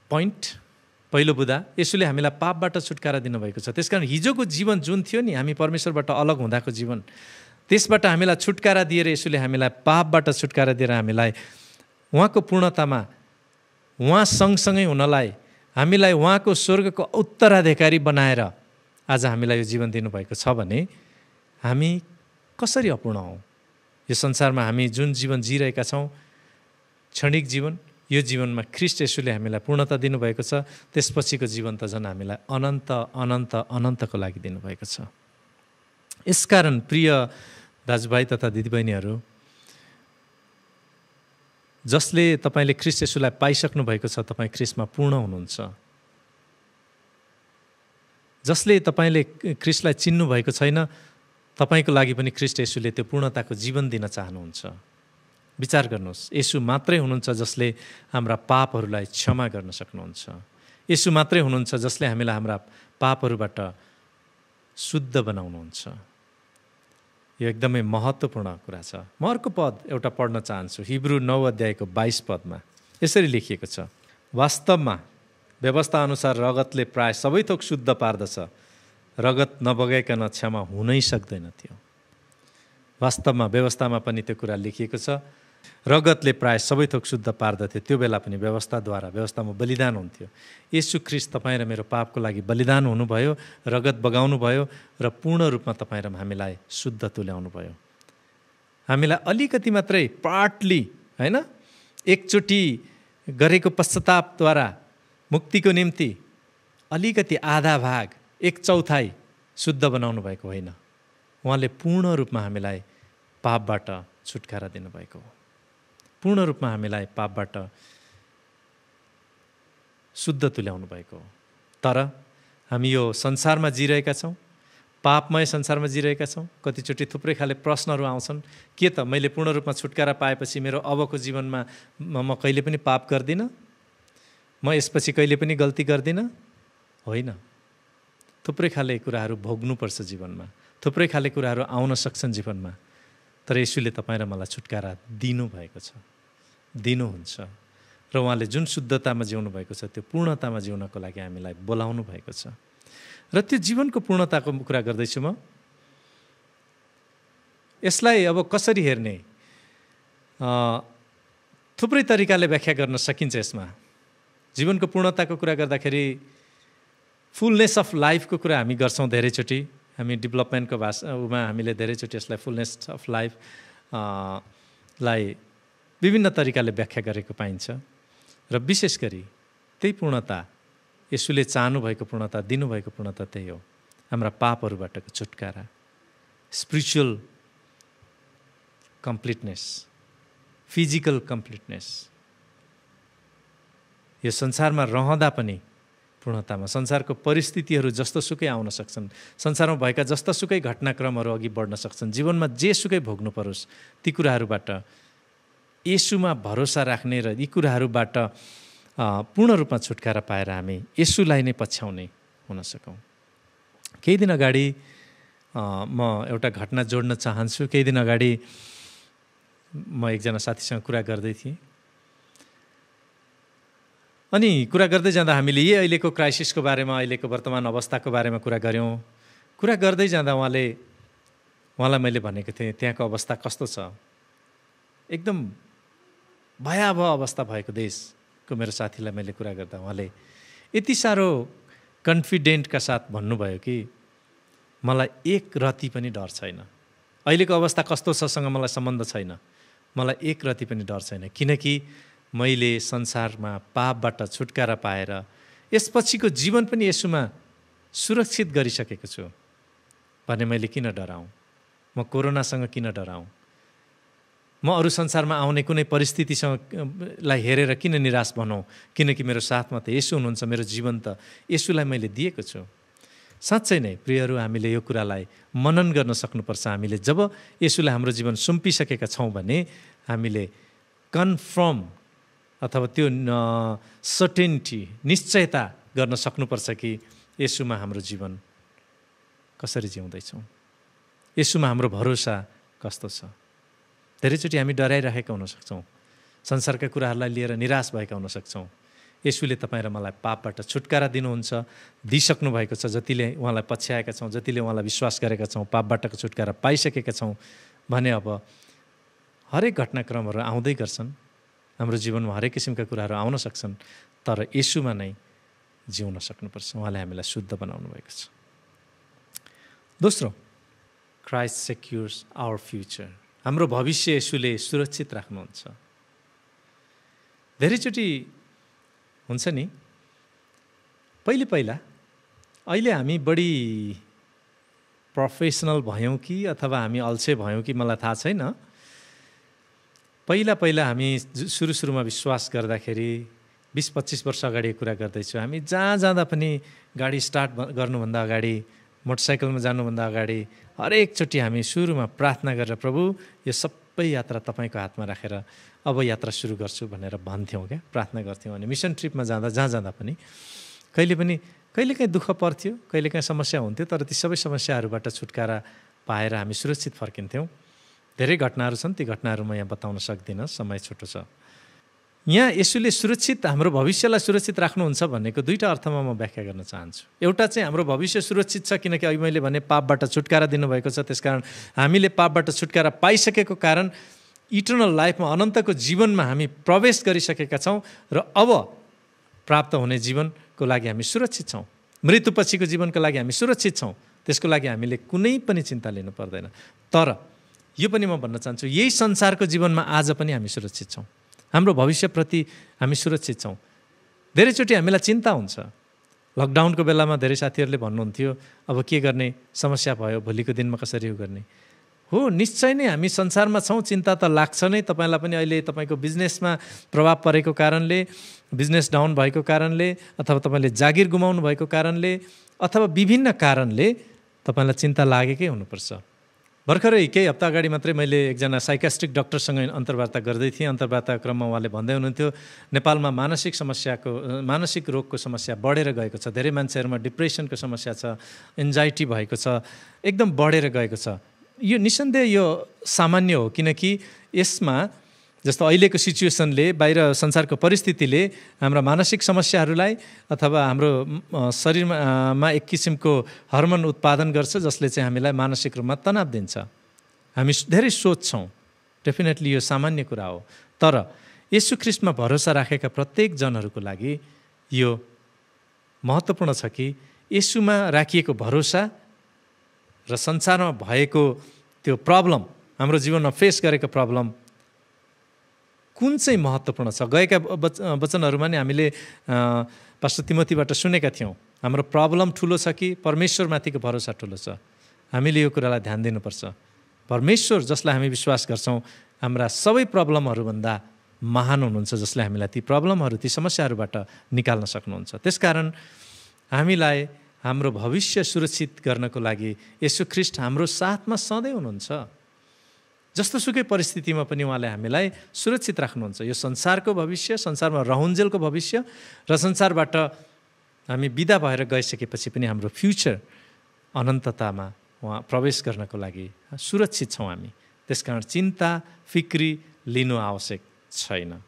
पोइन्ट, पहिलो बुदा, येशूले हामीलाई पापबाट छुटकारा दिनुभएको छ। त्यसकारण हिजोको जीवन जुन थियो नि, हामी परमेश्वरबाट अलग हुँदाको जीवन, त्यसबाट हामीलाई छुटकारा दिएर येशूले हामीलाई पापबाट छुटकारा दिएर हामीलाई उहाँको पूर्णतामा, उहाँ सँगसँगै हुनलाई, हामीलाई उहाँको स्वर्गको उत्तराधिकारी बनाएर आज हामीलाई यो जीवन दिनुभएको छ भने हामी कसरी अपूर्ण हौँ? यो संसारमा हामी जुन जीवन जिरहेका छौँ, क्षणिक जीवन, यो जीवनमा ख्रीष्ट येशूले हामीलाई पूर्णता दिनुभएको छ। त्यसपछिको जीवन त झन् हामीलाई अनन्त अनन्त अनन्तको लागि दिनुभएको छ। यसकारण प्रिय दाजुभाइ तथा दिदीबहिनीहरू, जसले तपाईँले ख्रीष्ट येशूलाई पाइसक्नु भएको छ, तपाईँ ख्रीष्टमा पूर्ण हुनुहुन्छ। जसले तपाईँले ख्रीष्टलाई चिन्नु भएको छैन, तपाईँको लागि पनि ख्रीष्ट येशूले त्यो पूर्णताको जीवन दिन चाहनुहुन्छ। विचार गर्नुहोस्, येशू मात्रै हुनुहुन्छ जसले हाम्रा पापहरूलाई क्षमा गर्न सक्नुहुन्छ। येशू मात्रै हुनुहुन्छ जसले हामीलाई हाम्रा पापहरूबाट शुद्ध बनाउनुहुन्छ। यो एकदमै महत्त्वपूर्ण कुरा छ। म अर्को पद एउटा पढ्न चाहन्छु, हिब्रू 9 अध्यायको 22 पदमा यसरी लेखिएको छ, वास्तवमा व्यवस्था अनुसार रगतले प्राय सबै थोक शुद्ध पार्दछ, रगत नबगाइकन क्षमा हुनै सक्दैन थियो। वास्तवमा व्यवस्थामा पनि त्यो कुरा लेखिएको छ, रगतले प्राय सबै थोक शुद्ध पार्दथ्यो। त्यो बेला पनि व्यवस्थाद्वारा, व्यवस्थामा बलिदान हुन्थ्यो। येशू ख्रीष्ट तपाईँ र मेरो पापको लागि बलिदान हुनुभयो, रगत बगाउनु भयो र पूर्ण रूपमा तपाईँ र हामीलाई शुद्ध तुल्याउनु भयो। हामीलाई अलिकति मात्रै पार्टली होइन, एकचोटि गरेको पश्चातापद्वारा मुक्तिको निम्ति अलिकति आधा भाग, 1/4 शुद्ध बनाउनु भएको होइन। उहाँले पूर्ण रूपमा हामीलाई पापबाट छुटकारा दिनुभएको हो। पूर्ण रूपमा हामीलाई पापबाट शुद्ध तुल्याउनु भएको हो। तर हामी यो संसारमा जिरहेका छौँ, पापमय संसारमा जिरहेका छौँ। कतिचोटि थुप्रै खाले प्रश्नहरू आउँछन्, के त मैले पूर्ण रूपमा छुटकारा पाएपछि मेरो अबको जीवनमा म कहिले पनि पाप गर्दिनँ, म यसपछि कहिले पनि गल्ती गर्दिनँ? होइन, थुप्रै खाले कुराहरू भोग्नुपर्छ जीवनमा, थुप्रै खाले कुराहरू आउन सक्छन् जीवनमा। तर येशूले तपाईँ र मलाई छुटकारा दिनुभएको छ, दिनुहुन्छ। र उहाँले जुन शुद्धतामा जिउनु भएको छ त्यो पूर्णतामा जिउनको लागि हामीलाई बोलाउनु भएको छ। र त्यो जीवनको पूर्णताको कुरा गर्दैछु म। यसलाई अब कसरी हेर्ने? थुप्रै तरिकाले व्याख्या गर्न सकिन्छ यसमा। जीवनको पूर्णताको कुरा गर्दाखेरि फुलनेस अफ लाइफको कुरा हामी गर्छौँ धेरैचोटि। हामी डेभलपमेन्टको भाषामा हामीले धेरैचोटि यसलाई फुलनेस अफ लाइफ लाई विभिन्न तरिकाले व्याख्या गरेको पाइन्छ। र विशेष गरी त्यही पूर्णता, येशूले चाहनुभएको पूर्णता, दिनुभएको पूर्णता त्यही हो, हाम्रा पापहरूबाटको छुटकारा, स्पिरिचुअल कम्प्लिटनेस, फिजिकल कम्प्लिटनेस। यो संसारमा रहँदा पनि पूर्णतामा, संसारको परिस्थितिहरू जस्तोसुकै आउन सक्छन्, संसारमा भएका जस्तोसुकै घटनाक्रमहरू अघि बढ्न सक्छन्, जीवनमा जेसुकै भोग्नु परोस्, ती कुराहरूबाट येशूमा भरोसा राख्ने र यी कुराहरूबाट पूर्ण रूपमा छुटकारा पाएर हामी येशूलाई नै पछ्याउने हुन सकौँ। केही दिन अगाडि म एउटा घटना जोड्न चाहन्छु। केही दिन अगाडि म एकजना साथीसँग कुरा गर्दै थिएँ, अनि कुरा गर्दै जाँदा हामीले अहिलेको क्राइसिसको बारेमा, अहिलेको वर्तमान अवस्थाको बारेमा कुरा गऱ्यौँ। कुरा गर्दै जाँदा उहाँलाई मैले भनेको थिएँ, त्यहाँको अवस्था कस्तो छ, एकदम भयावह अवस्था भएको देशको मेरो साथीलाई मैले कुरा गर्दा उहाँले यति साह्रो कन्फिडेन्टका साथ भन्नुभयो कि मलाई एक रति पनि डर छैन, अहिलेको अवस्था कस्तो छसँग मलाई सम्बन्ध छैन, मलाई एक रति पनि डर छैन, किनकि मैले संसारमा पापबाट छुटकारा पाएर यसपछिको जीवन पनि येशूमा सुरक्षित गरिसकेको छु भने मैले किन डराउँ? म कोरोनासँग किन डराउँ? म अरू संसारमा आउने कुनै परिस्थितिसँगलाई हेरेर किन निराश बनाऊँ? किनकि मेरो साथमा त येशू हुनुहुन्छ, मेरो जीवन त येशूलाई मैले दिएको छु। साँच्चै नै प्रियहरू, हामीले यो कुरालाई मनन गर्न सक्नुपर्छ। हामीले जब येशूलाई हाम्रो जीवन सुम्पिसकेका छौँ भने हामीले कन्फर्म अथवा त्यो सर्टेनिटी, निश्चयता गर्न सक्नुपर्छ कि येशूमा हाम्रो जीवन कसरी जिउँदैछौँ, येशूमा हाम्रो भरोसा कस्तो छ। धेरैचोटि हामी डराइरहेका हुन सक्छौँ, संसारका कुराहरूलाई लिएर निराश भएका हुन सक्छौँ। येशूले तपाईँ र मलाई पापबाट छुटकारा दिनुहुन्छ, दिइसक्नु भएको छ। जतिले उहाँलाई पछ्याएका छौँ, जतिले उहाँलाई विश्वास गरेका छौँ, पापबाटको छुटकारा पाइसकेका छौँ भने अब हरेक घटनाक्रमहरू आउँदै गर्छन्, हाम्रो जीवनमा हरेक किसिमका कुराहरू आउन सक्छन्, तर येशूमा नै जिउन सक्नुपर्छ। उहाँले हामीलाई शुद्ध बनाउनु भएको छ। दोस्रो, क्राइस्ट सेक्युर्स आवर फ्युचर। हाम्रो भविष्य येशूले सुरक्षित राख्नुहुन्छ। धेरैचोटि हुन्छ नि, पहिला अहिले हामी बढी प्रोफेसनल भयौँ कि अथवा हामी अल्छे भयौँ कि मलाई थाहा छैन। पहिला हामी सुरुमा विश्वास गर्दाखेरि 20-25 वर्ष अगाडि कुरा गर्दैछु, हामी जहाँ जाँदा पनि गाडी स्टार्ट गर्नुभन्दा अगाडि, मोटरसाइकलमा जानुभन्दा अगाडि हरेकचोटि हामी सुरुमा प्रार्थना गरेर, प्रभु यो सबै यात्रा तपाईँको हातमा राखेर अब यात्रा सुरु गर्छु भनेर भन्थ्यौँ क्या, प्रार्थना गर्थ्यौँ। अनि मिसन ट्रिपमा जाँदा जहाँ जाँदा पनि कहिलेकाहीँ दुःख पर्थ्यो, कहिलेकाहीँ समस्या हुन्थ्यो, तर ती सबै समस्याहरूबाट छुटकारा पाएर हामी सुरक्षित फर्किन्थ्यौँ। धेरै घटनाहरू छन्, ती घटनाहरू म यहाँ बताउन सक्दिनँ, समय छोटो छ। यहाँ यसुले सुरक्षित, हाम्रो भविष्यलाई सुरक्षित राख्नुहुन्छ भनेको दुईवटा अर्थमा म व्याख्या गर्न चाहन्छु। एउटा चाहिँ हाम्रो भविष्य सुरक्षित छ किनकि अघि मैले भने पापबाट छुटकारा दिनुभएको छ, त्यसकारण हामीले पापबाट छुटकारा पाइसकेको कारण इटर्नल लाइफमा, अनन्तको जीवनमा हामी प्रवेश गरिसकेका छौँ र अब प्राप्त हुने जीवनको लागि हामी सुरक्षित छौँ। मृत्युपछिको जीवनको लागि हामी सुरक्षित छौँ, त्यसको लागि हामीले कुनै पनि चिन्ता लिनु पर्दैन। तर यो पनि म भन्न चाहन्छु, यही संसारको जीवनमा आज पनि हामी सुरक्षित छौँ, हाम्रो भविष्यप्रति हामी सुरक्षित छौँ। धेरैचोटि हामीलाई चिन्ता हुन्छ। लकडाउनको बेलामा धेरै साथीहरूले भन्नुहुन्थ्यो अब के गर्ने, समस्या भयो, भोलिको दिनमा कसरी यो गर्ने। हो, निश्चय नै हामी संसारमा छौँ, चिन्ता त लाग्छ नै। तपाईँलाई पनि अहिले तपाईँको बिजनेसमा प्रभाव परेको कारणले, बिजनेस डाउन भएको कारणले, अथवा तपाईँले जागिर गुमाउनु भएको कारणले, अथवा विभिन्न कारणले तपाईँलाई चिन्ता लागेकै हुनुपर्छ। भर्खरै केही हप्ता अगाडि मात्रै मैले एकजना साइकास्ट्रिक डक्टरसँग अन्तर्वार्ता गर्दै थिएँ। अन्तर्वार्ता क्रममा उहाँले भन्दै हुनुहुन्थ्यो नेपालमा मानसिक रोगको समस्या बढेर गएको छ, धेरै मान्छेहरूमा डिप्रेसनको समस्या छ, एन्जाइटी भएको छ, एकदम बढेर गएको छ। यो निसन्देह यो सामान्य हो, किनकि यसमा जस्तो अहिलेको सिचुएसनले, बाहिर संसारको परिस्थितिले हाम्रा मानसिक समस्याहरूलाई अथवा हाम्रो शरीरमा एक किसिमको हर्मोन उत्पादन गर्छ जसले चाहिँ हामीलाई मानसिक रूपमा तनाव दिन्छ। हामी धेरै सोच्छौँ, डेफिनेटली यो सामान्य कुरा हो। तर येशू ख्रीष्टमा भरोसा राखेका प्रत्येक जनहरूको लागि यो महत्त्वपूर्ण छ कि येशूमा राखिएको भरोसा र संसारमा भएको त्यो प्रब्लम, हाम्रो जीवनमा फेस गरेको प्रब्लम कुन चाहिँ महत्त्वपूर्ण छ। गएका वचनहरूमा नि हामीले पास्टर तिमोथीबाट सुनेका थियौँ, हाम्रो प्रब्लम ठुलो छ कि परमेश्वरमाथिको भरोसा ठुलो छ। हामीले यो कुरालाई ध्यान दिनुपर्छ। परमेश्वर जसलाई हामी विश्वास गर्छौँ हाम्रा सबै प्रब्लमहरूभन्दा महान हुनुहुन्छ, जसले हामीलाई ती प्रब्लमहरू, ती समस्याहरूबाट निकाल्न सक्नुहुन्छ। त्यसकारण हामीलाई हाम्रो भविष्य सुरक्षित गर्नको लागि येशू ख्रीष्ट हाम्रो साथमा सधैँ हुनुहुन्छ। जस्तोसुकै परिस्थितिमा पनि उहाँले हामीलाई सुरक्षित राख्नुहुन्छ। यो संसारको भविष्य, संसारमा रहउन्जेलको भविष्य र संसारबाट हामी बिदा भएर गइसकेपछि पनि हाम्रो फ्युचर अनन्ततामा उहाँ प्रवेश गर्नको लागि सुरक्षित छौँ हामी। त्यसकारण चिन्ता फिक्री लिनु आवश्यक छैन।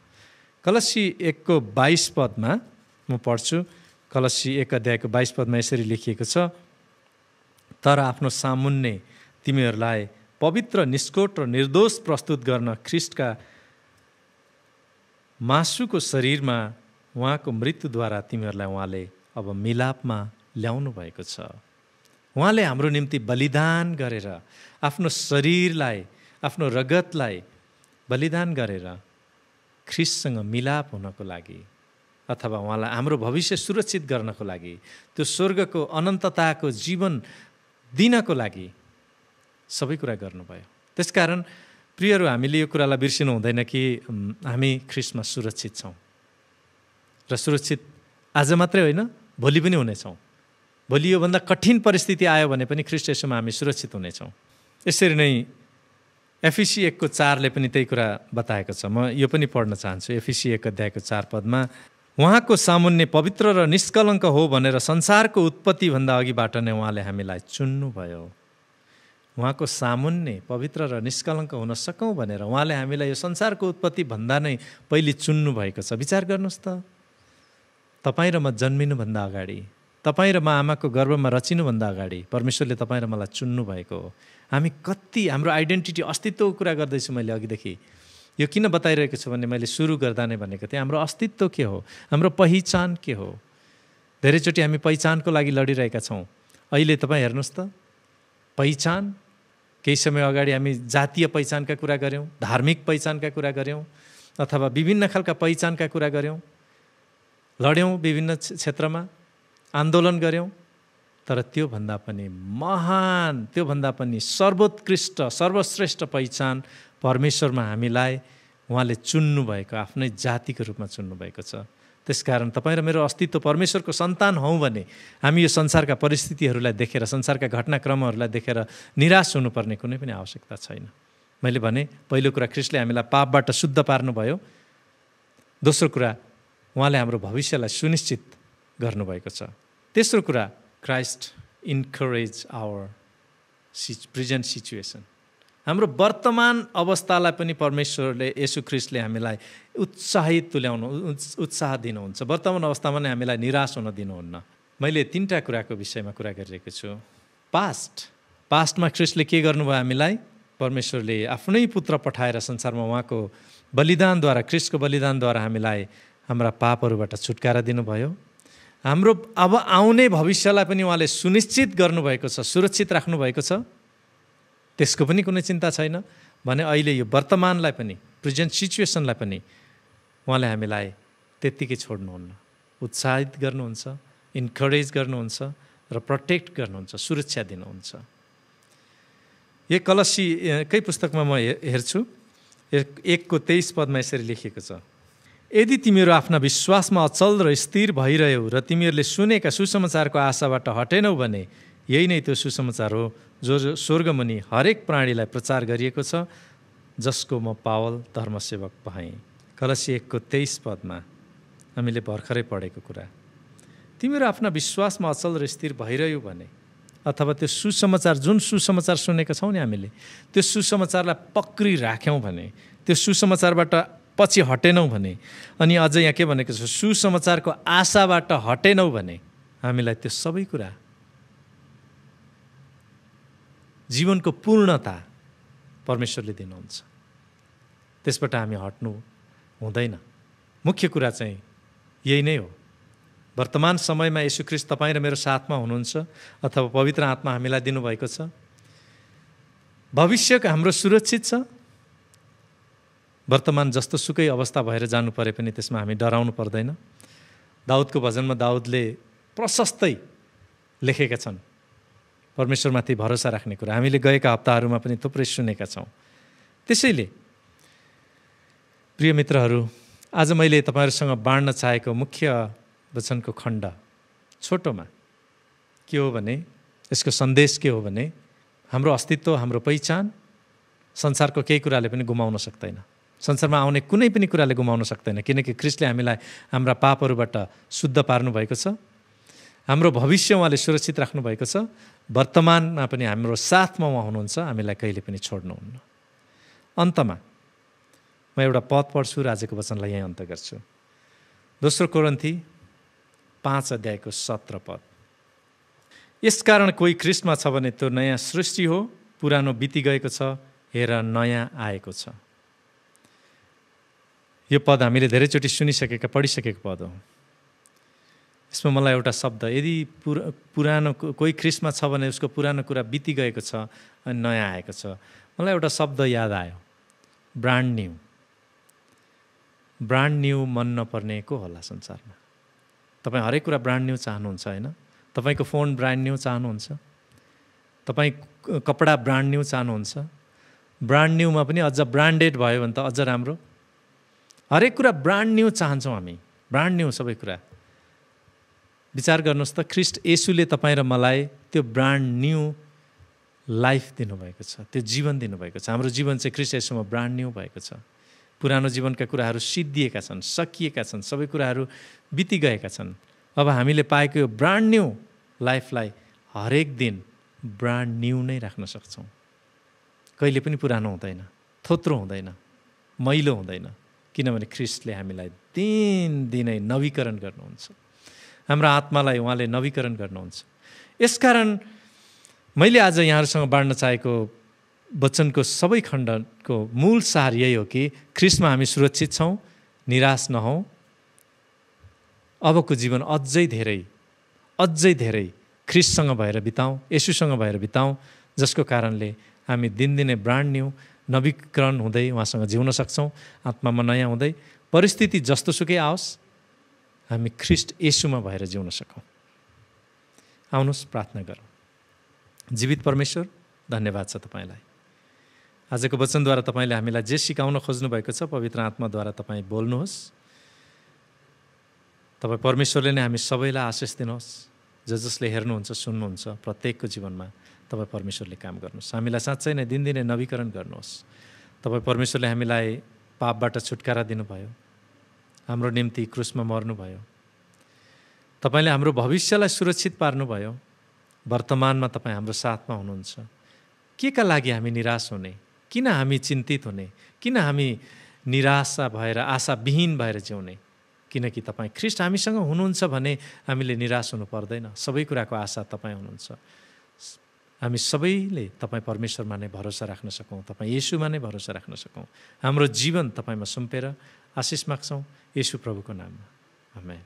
कलसी 1:22 पदमा म पढ्छु। कलसी 1:22 यसरी लेखिएको छ, तर आफ्नो सामुन्ने तिमीहरूलाई पवित्र, निष्कोट र निर्दोष प्रस्तुत गर्न ख्रीष्टका मासुको शरीरमा उहाँको मृत्युद्वारा तिमीहरूलाई उहाँले अब मिलापमा ल्याउनु भएको छ। उहाँले हाम्रो निम्ति बलिदान गरेर आफ्नो शरीरलाई, आफ्नो रगतलाई बलिदान गरेर ख्रीष्टसँग मिलाप हुनको लागि अथवा उहाँलाई हाम्रो भविष्य सुरक्षित गर्नको लागि, त्यो स्वर्गको अनन्तताको जीवन दिनको लागि सबै कुरा गर्नुभयो। त्यसकारण प्रियहरू, हामीले यो कुरालाई बिर्सिनु हुँदैन कि हामी ख्रीष्टमा सुरक्षित छौँ र सुरक्षित आज मात्रै होइन, भोलि पनि हुनेछौँ। भोलि योभन्दा कठिन परिस्थिति आयो भने पनि ख्रीष्ट येशूमा हामी सुरक्षित हुनेछौँ। यसरी नै एफिसी 1:4 पनि त्यही कुरा बताएको छ। म यो पनि पढ्न चाहन्छु। एफिसी 1:4 उहाँको सामुन्ने पवित्र र निष्कलङ्क हो भनेर संसारको उत्पत्तिभन्दा अघिबाट नै उहाँले हामीलाई चुन्नुभयो। उहाँको सामुन्ने पवित्र र निष्कलङ्क हुन सकौँ भनेर उहाँले हामीलाई यो संसारको उत्पत्तिभन्दा नै पहिले चुन्नु भएको छ। विचार गर्नुहोस् त, तपाईँ र म जन्मिनुभन्दा अगाडि, तपाईँ र म आमाको गर्भमा रचिनुभन्दा अगाडि परमेश्वरले तपाईँ र मलाई चुन्नु भएको हो। हामी कति, हाम्रो आइडेन्टिटी, अस्तित्वको कुरा गर्दैछु मैले अघिदेखि। यो किन बताइरहेको छु भने मैले सुरु गर्दा नै भनेको थिएँ, हाम्रो अस्तित्व के हो, हाम्रो पहिचान के हो। धेरैचोटि हामी पहिचानको लागि लडिरहेका छौँ। अहिले तपाईँ हेर्नुहोस् त, पहिचान, केही समय अगाडि हामी जातीय पहिचानका कुरा गऱ्यौँ, धार्मिक पहिचानका कुरा गऱ्यौँ, अथवा विभिन्न खालका पहिचानका कुरा गऱ्यौँ, लड्यौँ विभिन्न क्षेत्रमा, आन्दोलन गऱ्यौँ। तर त्योभन्दा पनि महान, त्योभन्दा पनि सर्वोत्कृष्ट, सर्वश्रेष्ठ पहिचान परमेश्वरमा हामीलाई उहाँले चुन्नुभएको, आफ्नै जातिको रूपमा चुन्नुभएको छ। त्यसकारण तपाईँ र मेरो अस्तित्व परमेश्वरको सन्तान हौँ भने हामी यो संसारका परिस्थितिहरूलाई देखेर, संसारका घटनाक्रमहरूलाई देखेर निराश हुनुपर्ने कुनै पनि आवश्यकता छैन। मैले भने पहिलो कुरा ख्रिस्टले हामीलाई पापबाट शुद्ध पार्नुभयो। दोस्रो कुरा उहाँले हाम्रो भविष्यलाई सुनिश्चित गर्नुभएको छ। तेस्रो कुरा Christ encourage our present situation. हाम्रो वर्तमान अवस्थालाई पनि परमेश्वरले येशू ख्रिस्टले हामीलाई उत्साह दिनुहुन्छ। वर्तमान अवस्थामा नै हामीलाई निराश हुन दिनुहुन्न। मैले 3टा कुराको विषयमा कुरा गरिरहेको छु। पास्टमा ख्रिस्टले के गर्नुभयो हामीलाई? परमेश्वरले आफ्नै पुत्र पठाएर संसारमा उहाँको बलिदानद्वारा, ख्रिस्टको बलिदानद्वारा हामीलाई हाम्रा पापहरूबाट छुटकारा दिनुभयो। हाम्रो अब आउने भविष्यलाई पनि उहाँले सुनिश्चित गर्नुभएको छ, सुरक्षित राख्नुभएको छ। त्यसको पनि कुनै चिन्ता छैन भने अहिले यो वर्तमानलाई पनि, प्रेजेन्ट सिचुएसनलाई पनि उहाँले हामीलाई त्यत्तिकै छोड्नुहुन्न। उत्साहित गर्नुहुन्छ, इन्करेज गर्नुहुन्छ र प्रोटेक्ट गर्नुहुन्छ, सुरक्षा दिनुहुन्छ। यो कलसीकै पुस्तकमा म हेर्छु, 1:23 यसरी लेखिएको छ, यदि तिमीहरू आफ्ना विश्वासमा अचल र स्थिर भइरह्यौ र तिमीहरूले सुनेका सुसमाचारको आशाबाट हटेनौ भने यही नै त्यो सुसमाचार हो जो स्वर्गमुनि हरेक प्राणीलाई प्रचार गरिएको छ, जसको म पावल धर्मसेवक भएँ। कलसी 1:23 हामीले भर्खरै पढेको कुरा। तिमीहरू आफ्ना विश्वासमा अचल र स्थिर भइरह्यौ भने, अथवा त्यो सुसमाचार, जुन सुसमाचार सुनेका छौँ नि हामीले, त्यो सुसमाचारलाई पक्रिराख्यौँ भने, त्यो सुसमाचारबाट पछि हटेनौँ भने, अनि अझ यहाँ के भनेको छ, सुसमाचारको आशाबाट हटेनौँ भने हामीलाई त्यो सबै कुरा, जीवनको पूर्णता परमेश्वरले दिनुहुन्छ। त्यसबाट हामी हट्नु हुँदैन। मुख्य कुरा चाहिँ यही नै हो। वर्तमान समयमा येशू ख्रिस्ट तपाईँ र मेरो साथमा हुनुहुन्छ, अथवा पवित्र आत्मा हामीलाई दिनुभएको छ। भविष्य हाम्रो सुरक्षित छ। वर्तमान जस्तो सुकै अवस्था भएर जानु परे पनि त्यसमा हामी डराउनु पर्दैन। दाउदको भजनमा दाउदले प्रशस्तै लेखेका छन् परमेश्वरमाथि भरोसा राख्ने कुरा। हामीले गएका हप्ताहरूमा पनि थुप्रै सुनेका छौँ। त्यसैले प्रिय मित्रहरू, आज मैले तपाईँहरूसँग बाँड्न चाहेको मुख्य वचनको खण्ड छोटोमा के हो भने, यसको सन्देश के हो भने, हाम्रो अस्तित्व, हाम्रो पहिचान संसारको केही कुराले पनि गुमाउन सक्दैन। संसारमा आउने कुनै पनि कुराले गुमाउन सक्दैन, किनकि ख्रिस्टले हामीलाई हाम्रा पापहरूबाट शुद्ध पार्नु भएको छ। हाम्रो भविष्य उहाँले सुरक्षित राख्नु भएको छ। वर्तमानमा पनि हाम्रो साथमा उहाँ हुनुहुन्छ, हामीलाई कहिले पनि छोड्नुहुन्न। अन्तमा म एउटा पद पढ्छु र आजको वचनलाई यहीँ अन्त गर्छु। 2 कोरिन्थी 5:17। यसकारण कोही ख्रिस्टमा छ भने त्यो नयाँ सृष्टि हो, पुरानो बितिगएको छ, हेर नयाँ आएको छ। यो पद हामीले धेरैचोटि सुनिसकेका, पढिसकेको पद हो। यसमा मलाई एउटा शब्द, यदि पुरानो कोही ख्रिस्टमा छ भने उसको पुरानो कुरा बितिगएको छ अनि नयाँ आएको छ, मलाई एउटा शब्द याद आयो, ब्रान्ड न्यू। ब्रान्ड न्यू मन नपर्ने को होला संसारमा? तपाईँ हरेक कुरा ब्रान्ड न्यू चाहनुहुन्छ होइन? तपाईँको फोन ब्रान्ड न्यू चाहनुहुन्छ, तपाईँ कपडा ब्रान्ड न्यू चाहनुहुन्छ। ब्रान्ड न्यूमा पनि अझ ब्रान्डेड भयो भने त अझ राम्रो। हरेक कुरा ब्रान्ड न्यू चाहन्छौँ हामी, ब्रान्ड न्यू सबै कुरा। विचार गर्नुहोस् त, ख्रिस्ट येशूले तपाईँ र मलाई त्यो ब्रान्ड न्यू लाइफ दिनुभएको छ, त्यो जीवन दिनुभएको छ। हाम्रो जीवन चाहिँ ख्रिस्ट येशूमा ब्रान्ड न्यू भएको छ। पुरानो जीवनका कुराहरू सिद्धिएका छन्, सकिएका छन्, सबै कुराहरू बितिगएका छन्। अब हामीले पाएको यो ब्रान्ड न्यू लाइफलाई हरेक दिन ब्रान्ड न्यू नै राख्न सक्छौँ। कहिले पनि पुरानो हुँदैन, थोत्रो हुँदैन, मैलो हुँदैन, किनभने ख्रिस्टले हामीलाई दिनदिनै नवीकरण गर्नुहुन्छ। हाम्रो आत्मालाई उहाँले नवीकरण गर्नुहुन्छ। यसकारण मैले आज यहाँहरूसँग बाँड्न चाहेको वचनको सबै खण्डको मूल सार यही हो कि ख्रिस्टमा हामी सुरक्षित छौँ, निराश नहौँ। अबको जीवन अझै धेरै ख्रिस्टसँग भएर बिताउँ, येशूसँग भएर बिताउँ, जसको कारणले हामी दिनदिनै ब्रान्ड न्यू, नवीकरण हुँदै उहाँसँग जिउन सक्छौँ, आत्मामा नयाँ हुँदै। परिस्थिति जस्तोसुकै आओस्, हामी ख्रिस्ट येशूमा भएर जिउन सकौँ। आउनुहोस् प्रार्थना गरौँ। जीवित परमेश्वर, धन्यवाद छ तपाईँलाई। आजको वचनद्वारा तपाईँले हामीलाई जे सिकाउन खोज्नु भएको छ, पवित्र आत्माद्वारा तपाईँ बोल्नुहोस्। तपाईँ परमेश्वरले नै हामी सबैलाई आशिष दिनुहोस्। जसले हेर्नुहुन्छ, सुन्नुहुन्छ, प्रत्येकको जीवनमा तपाईँ परमेश्वरले काम गर्नुहोस्। हामीलाई साँच्चै नै दिनदिनै नवीकरण गर्नुहोस्। तपाईँ परमेश्वरले हामीलाई पापबाट छुटकारा दिनुभयो, हाम्रो निम्ति क्रुसमा मर्नुभयो, तपाईँले हाम्रो भविष्यलाई सुरक्षित पार्नुभयो। वर्तमानमा तपाईँ हाम्रो साथमा हुनुहुन्छ। के का लागि हामी निराश हुने, किन हामी चिन्तित हुने, किन हामी निराशा भएर आशाविहीन भएर जिउने? किनकि तपाईँ ख्रीष्ट हामीसँग हुनुहुन्छ भने हामीले निराश हुनु पर्दैन। सबै कुराको आशा तपाईँ हुनुहुन्छ। हामी सबैले तपाईँ परमेश्वरमा नै भरोसा राख्न सकौँ, तपाईँ येशूमा नै भरोसा राख्न सकौँ। हाम्रो जीवन तपाईँमा सुम्पेर आशिष माग्छौँ येशू प्रभुको नाममा, आमेन।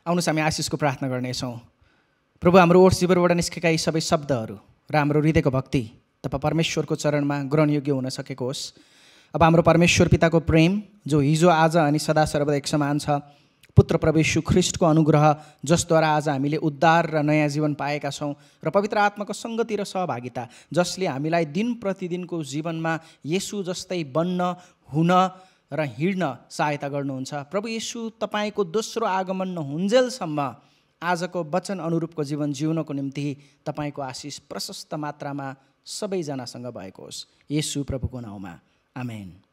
आउनुहोस् हामी आशिषको प्रार्थना गर्नेछौँ। प्रभु, हाम्रो ओठ जीवनबाट निस्केका यी सबै शब्दहरू र हाम्रो हृदयको भक्ति तपाईँ परमेश्वरको चरणमा ग्रहणयोग्य हुन सकेको होस्। अब हाम्रो परमेश्वर पिताको प्रेम जो हिजो आज अनि सदा सर्वदा एक समान छ, पुत्र प्रभु येशू ख्रीष्टको अनुग्रह जसद्वारा आज हामीले उद्धार र नयाँ जीवन पाएका छौँ, र पवित्र आत्माको सङ्गति र सहभागिता जसले हामीलाई दिन प्रतिदिनको जीवनमा येशू जस्तै बन्न, हुन र हिँड्न सहायता गर्नुहुन्छ। प्रभु येशू तपाईँको दोस्रो आगमन नहुन्जेलसम्म आजको वचन अनुरूपको जीवन जिउनको निम्ति तपाईँको आशिष प्रशस्त मात्रामा सबैजनासँग भएको होस्। येशू प्रभुको नाउँमा, आमेन।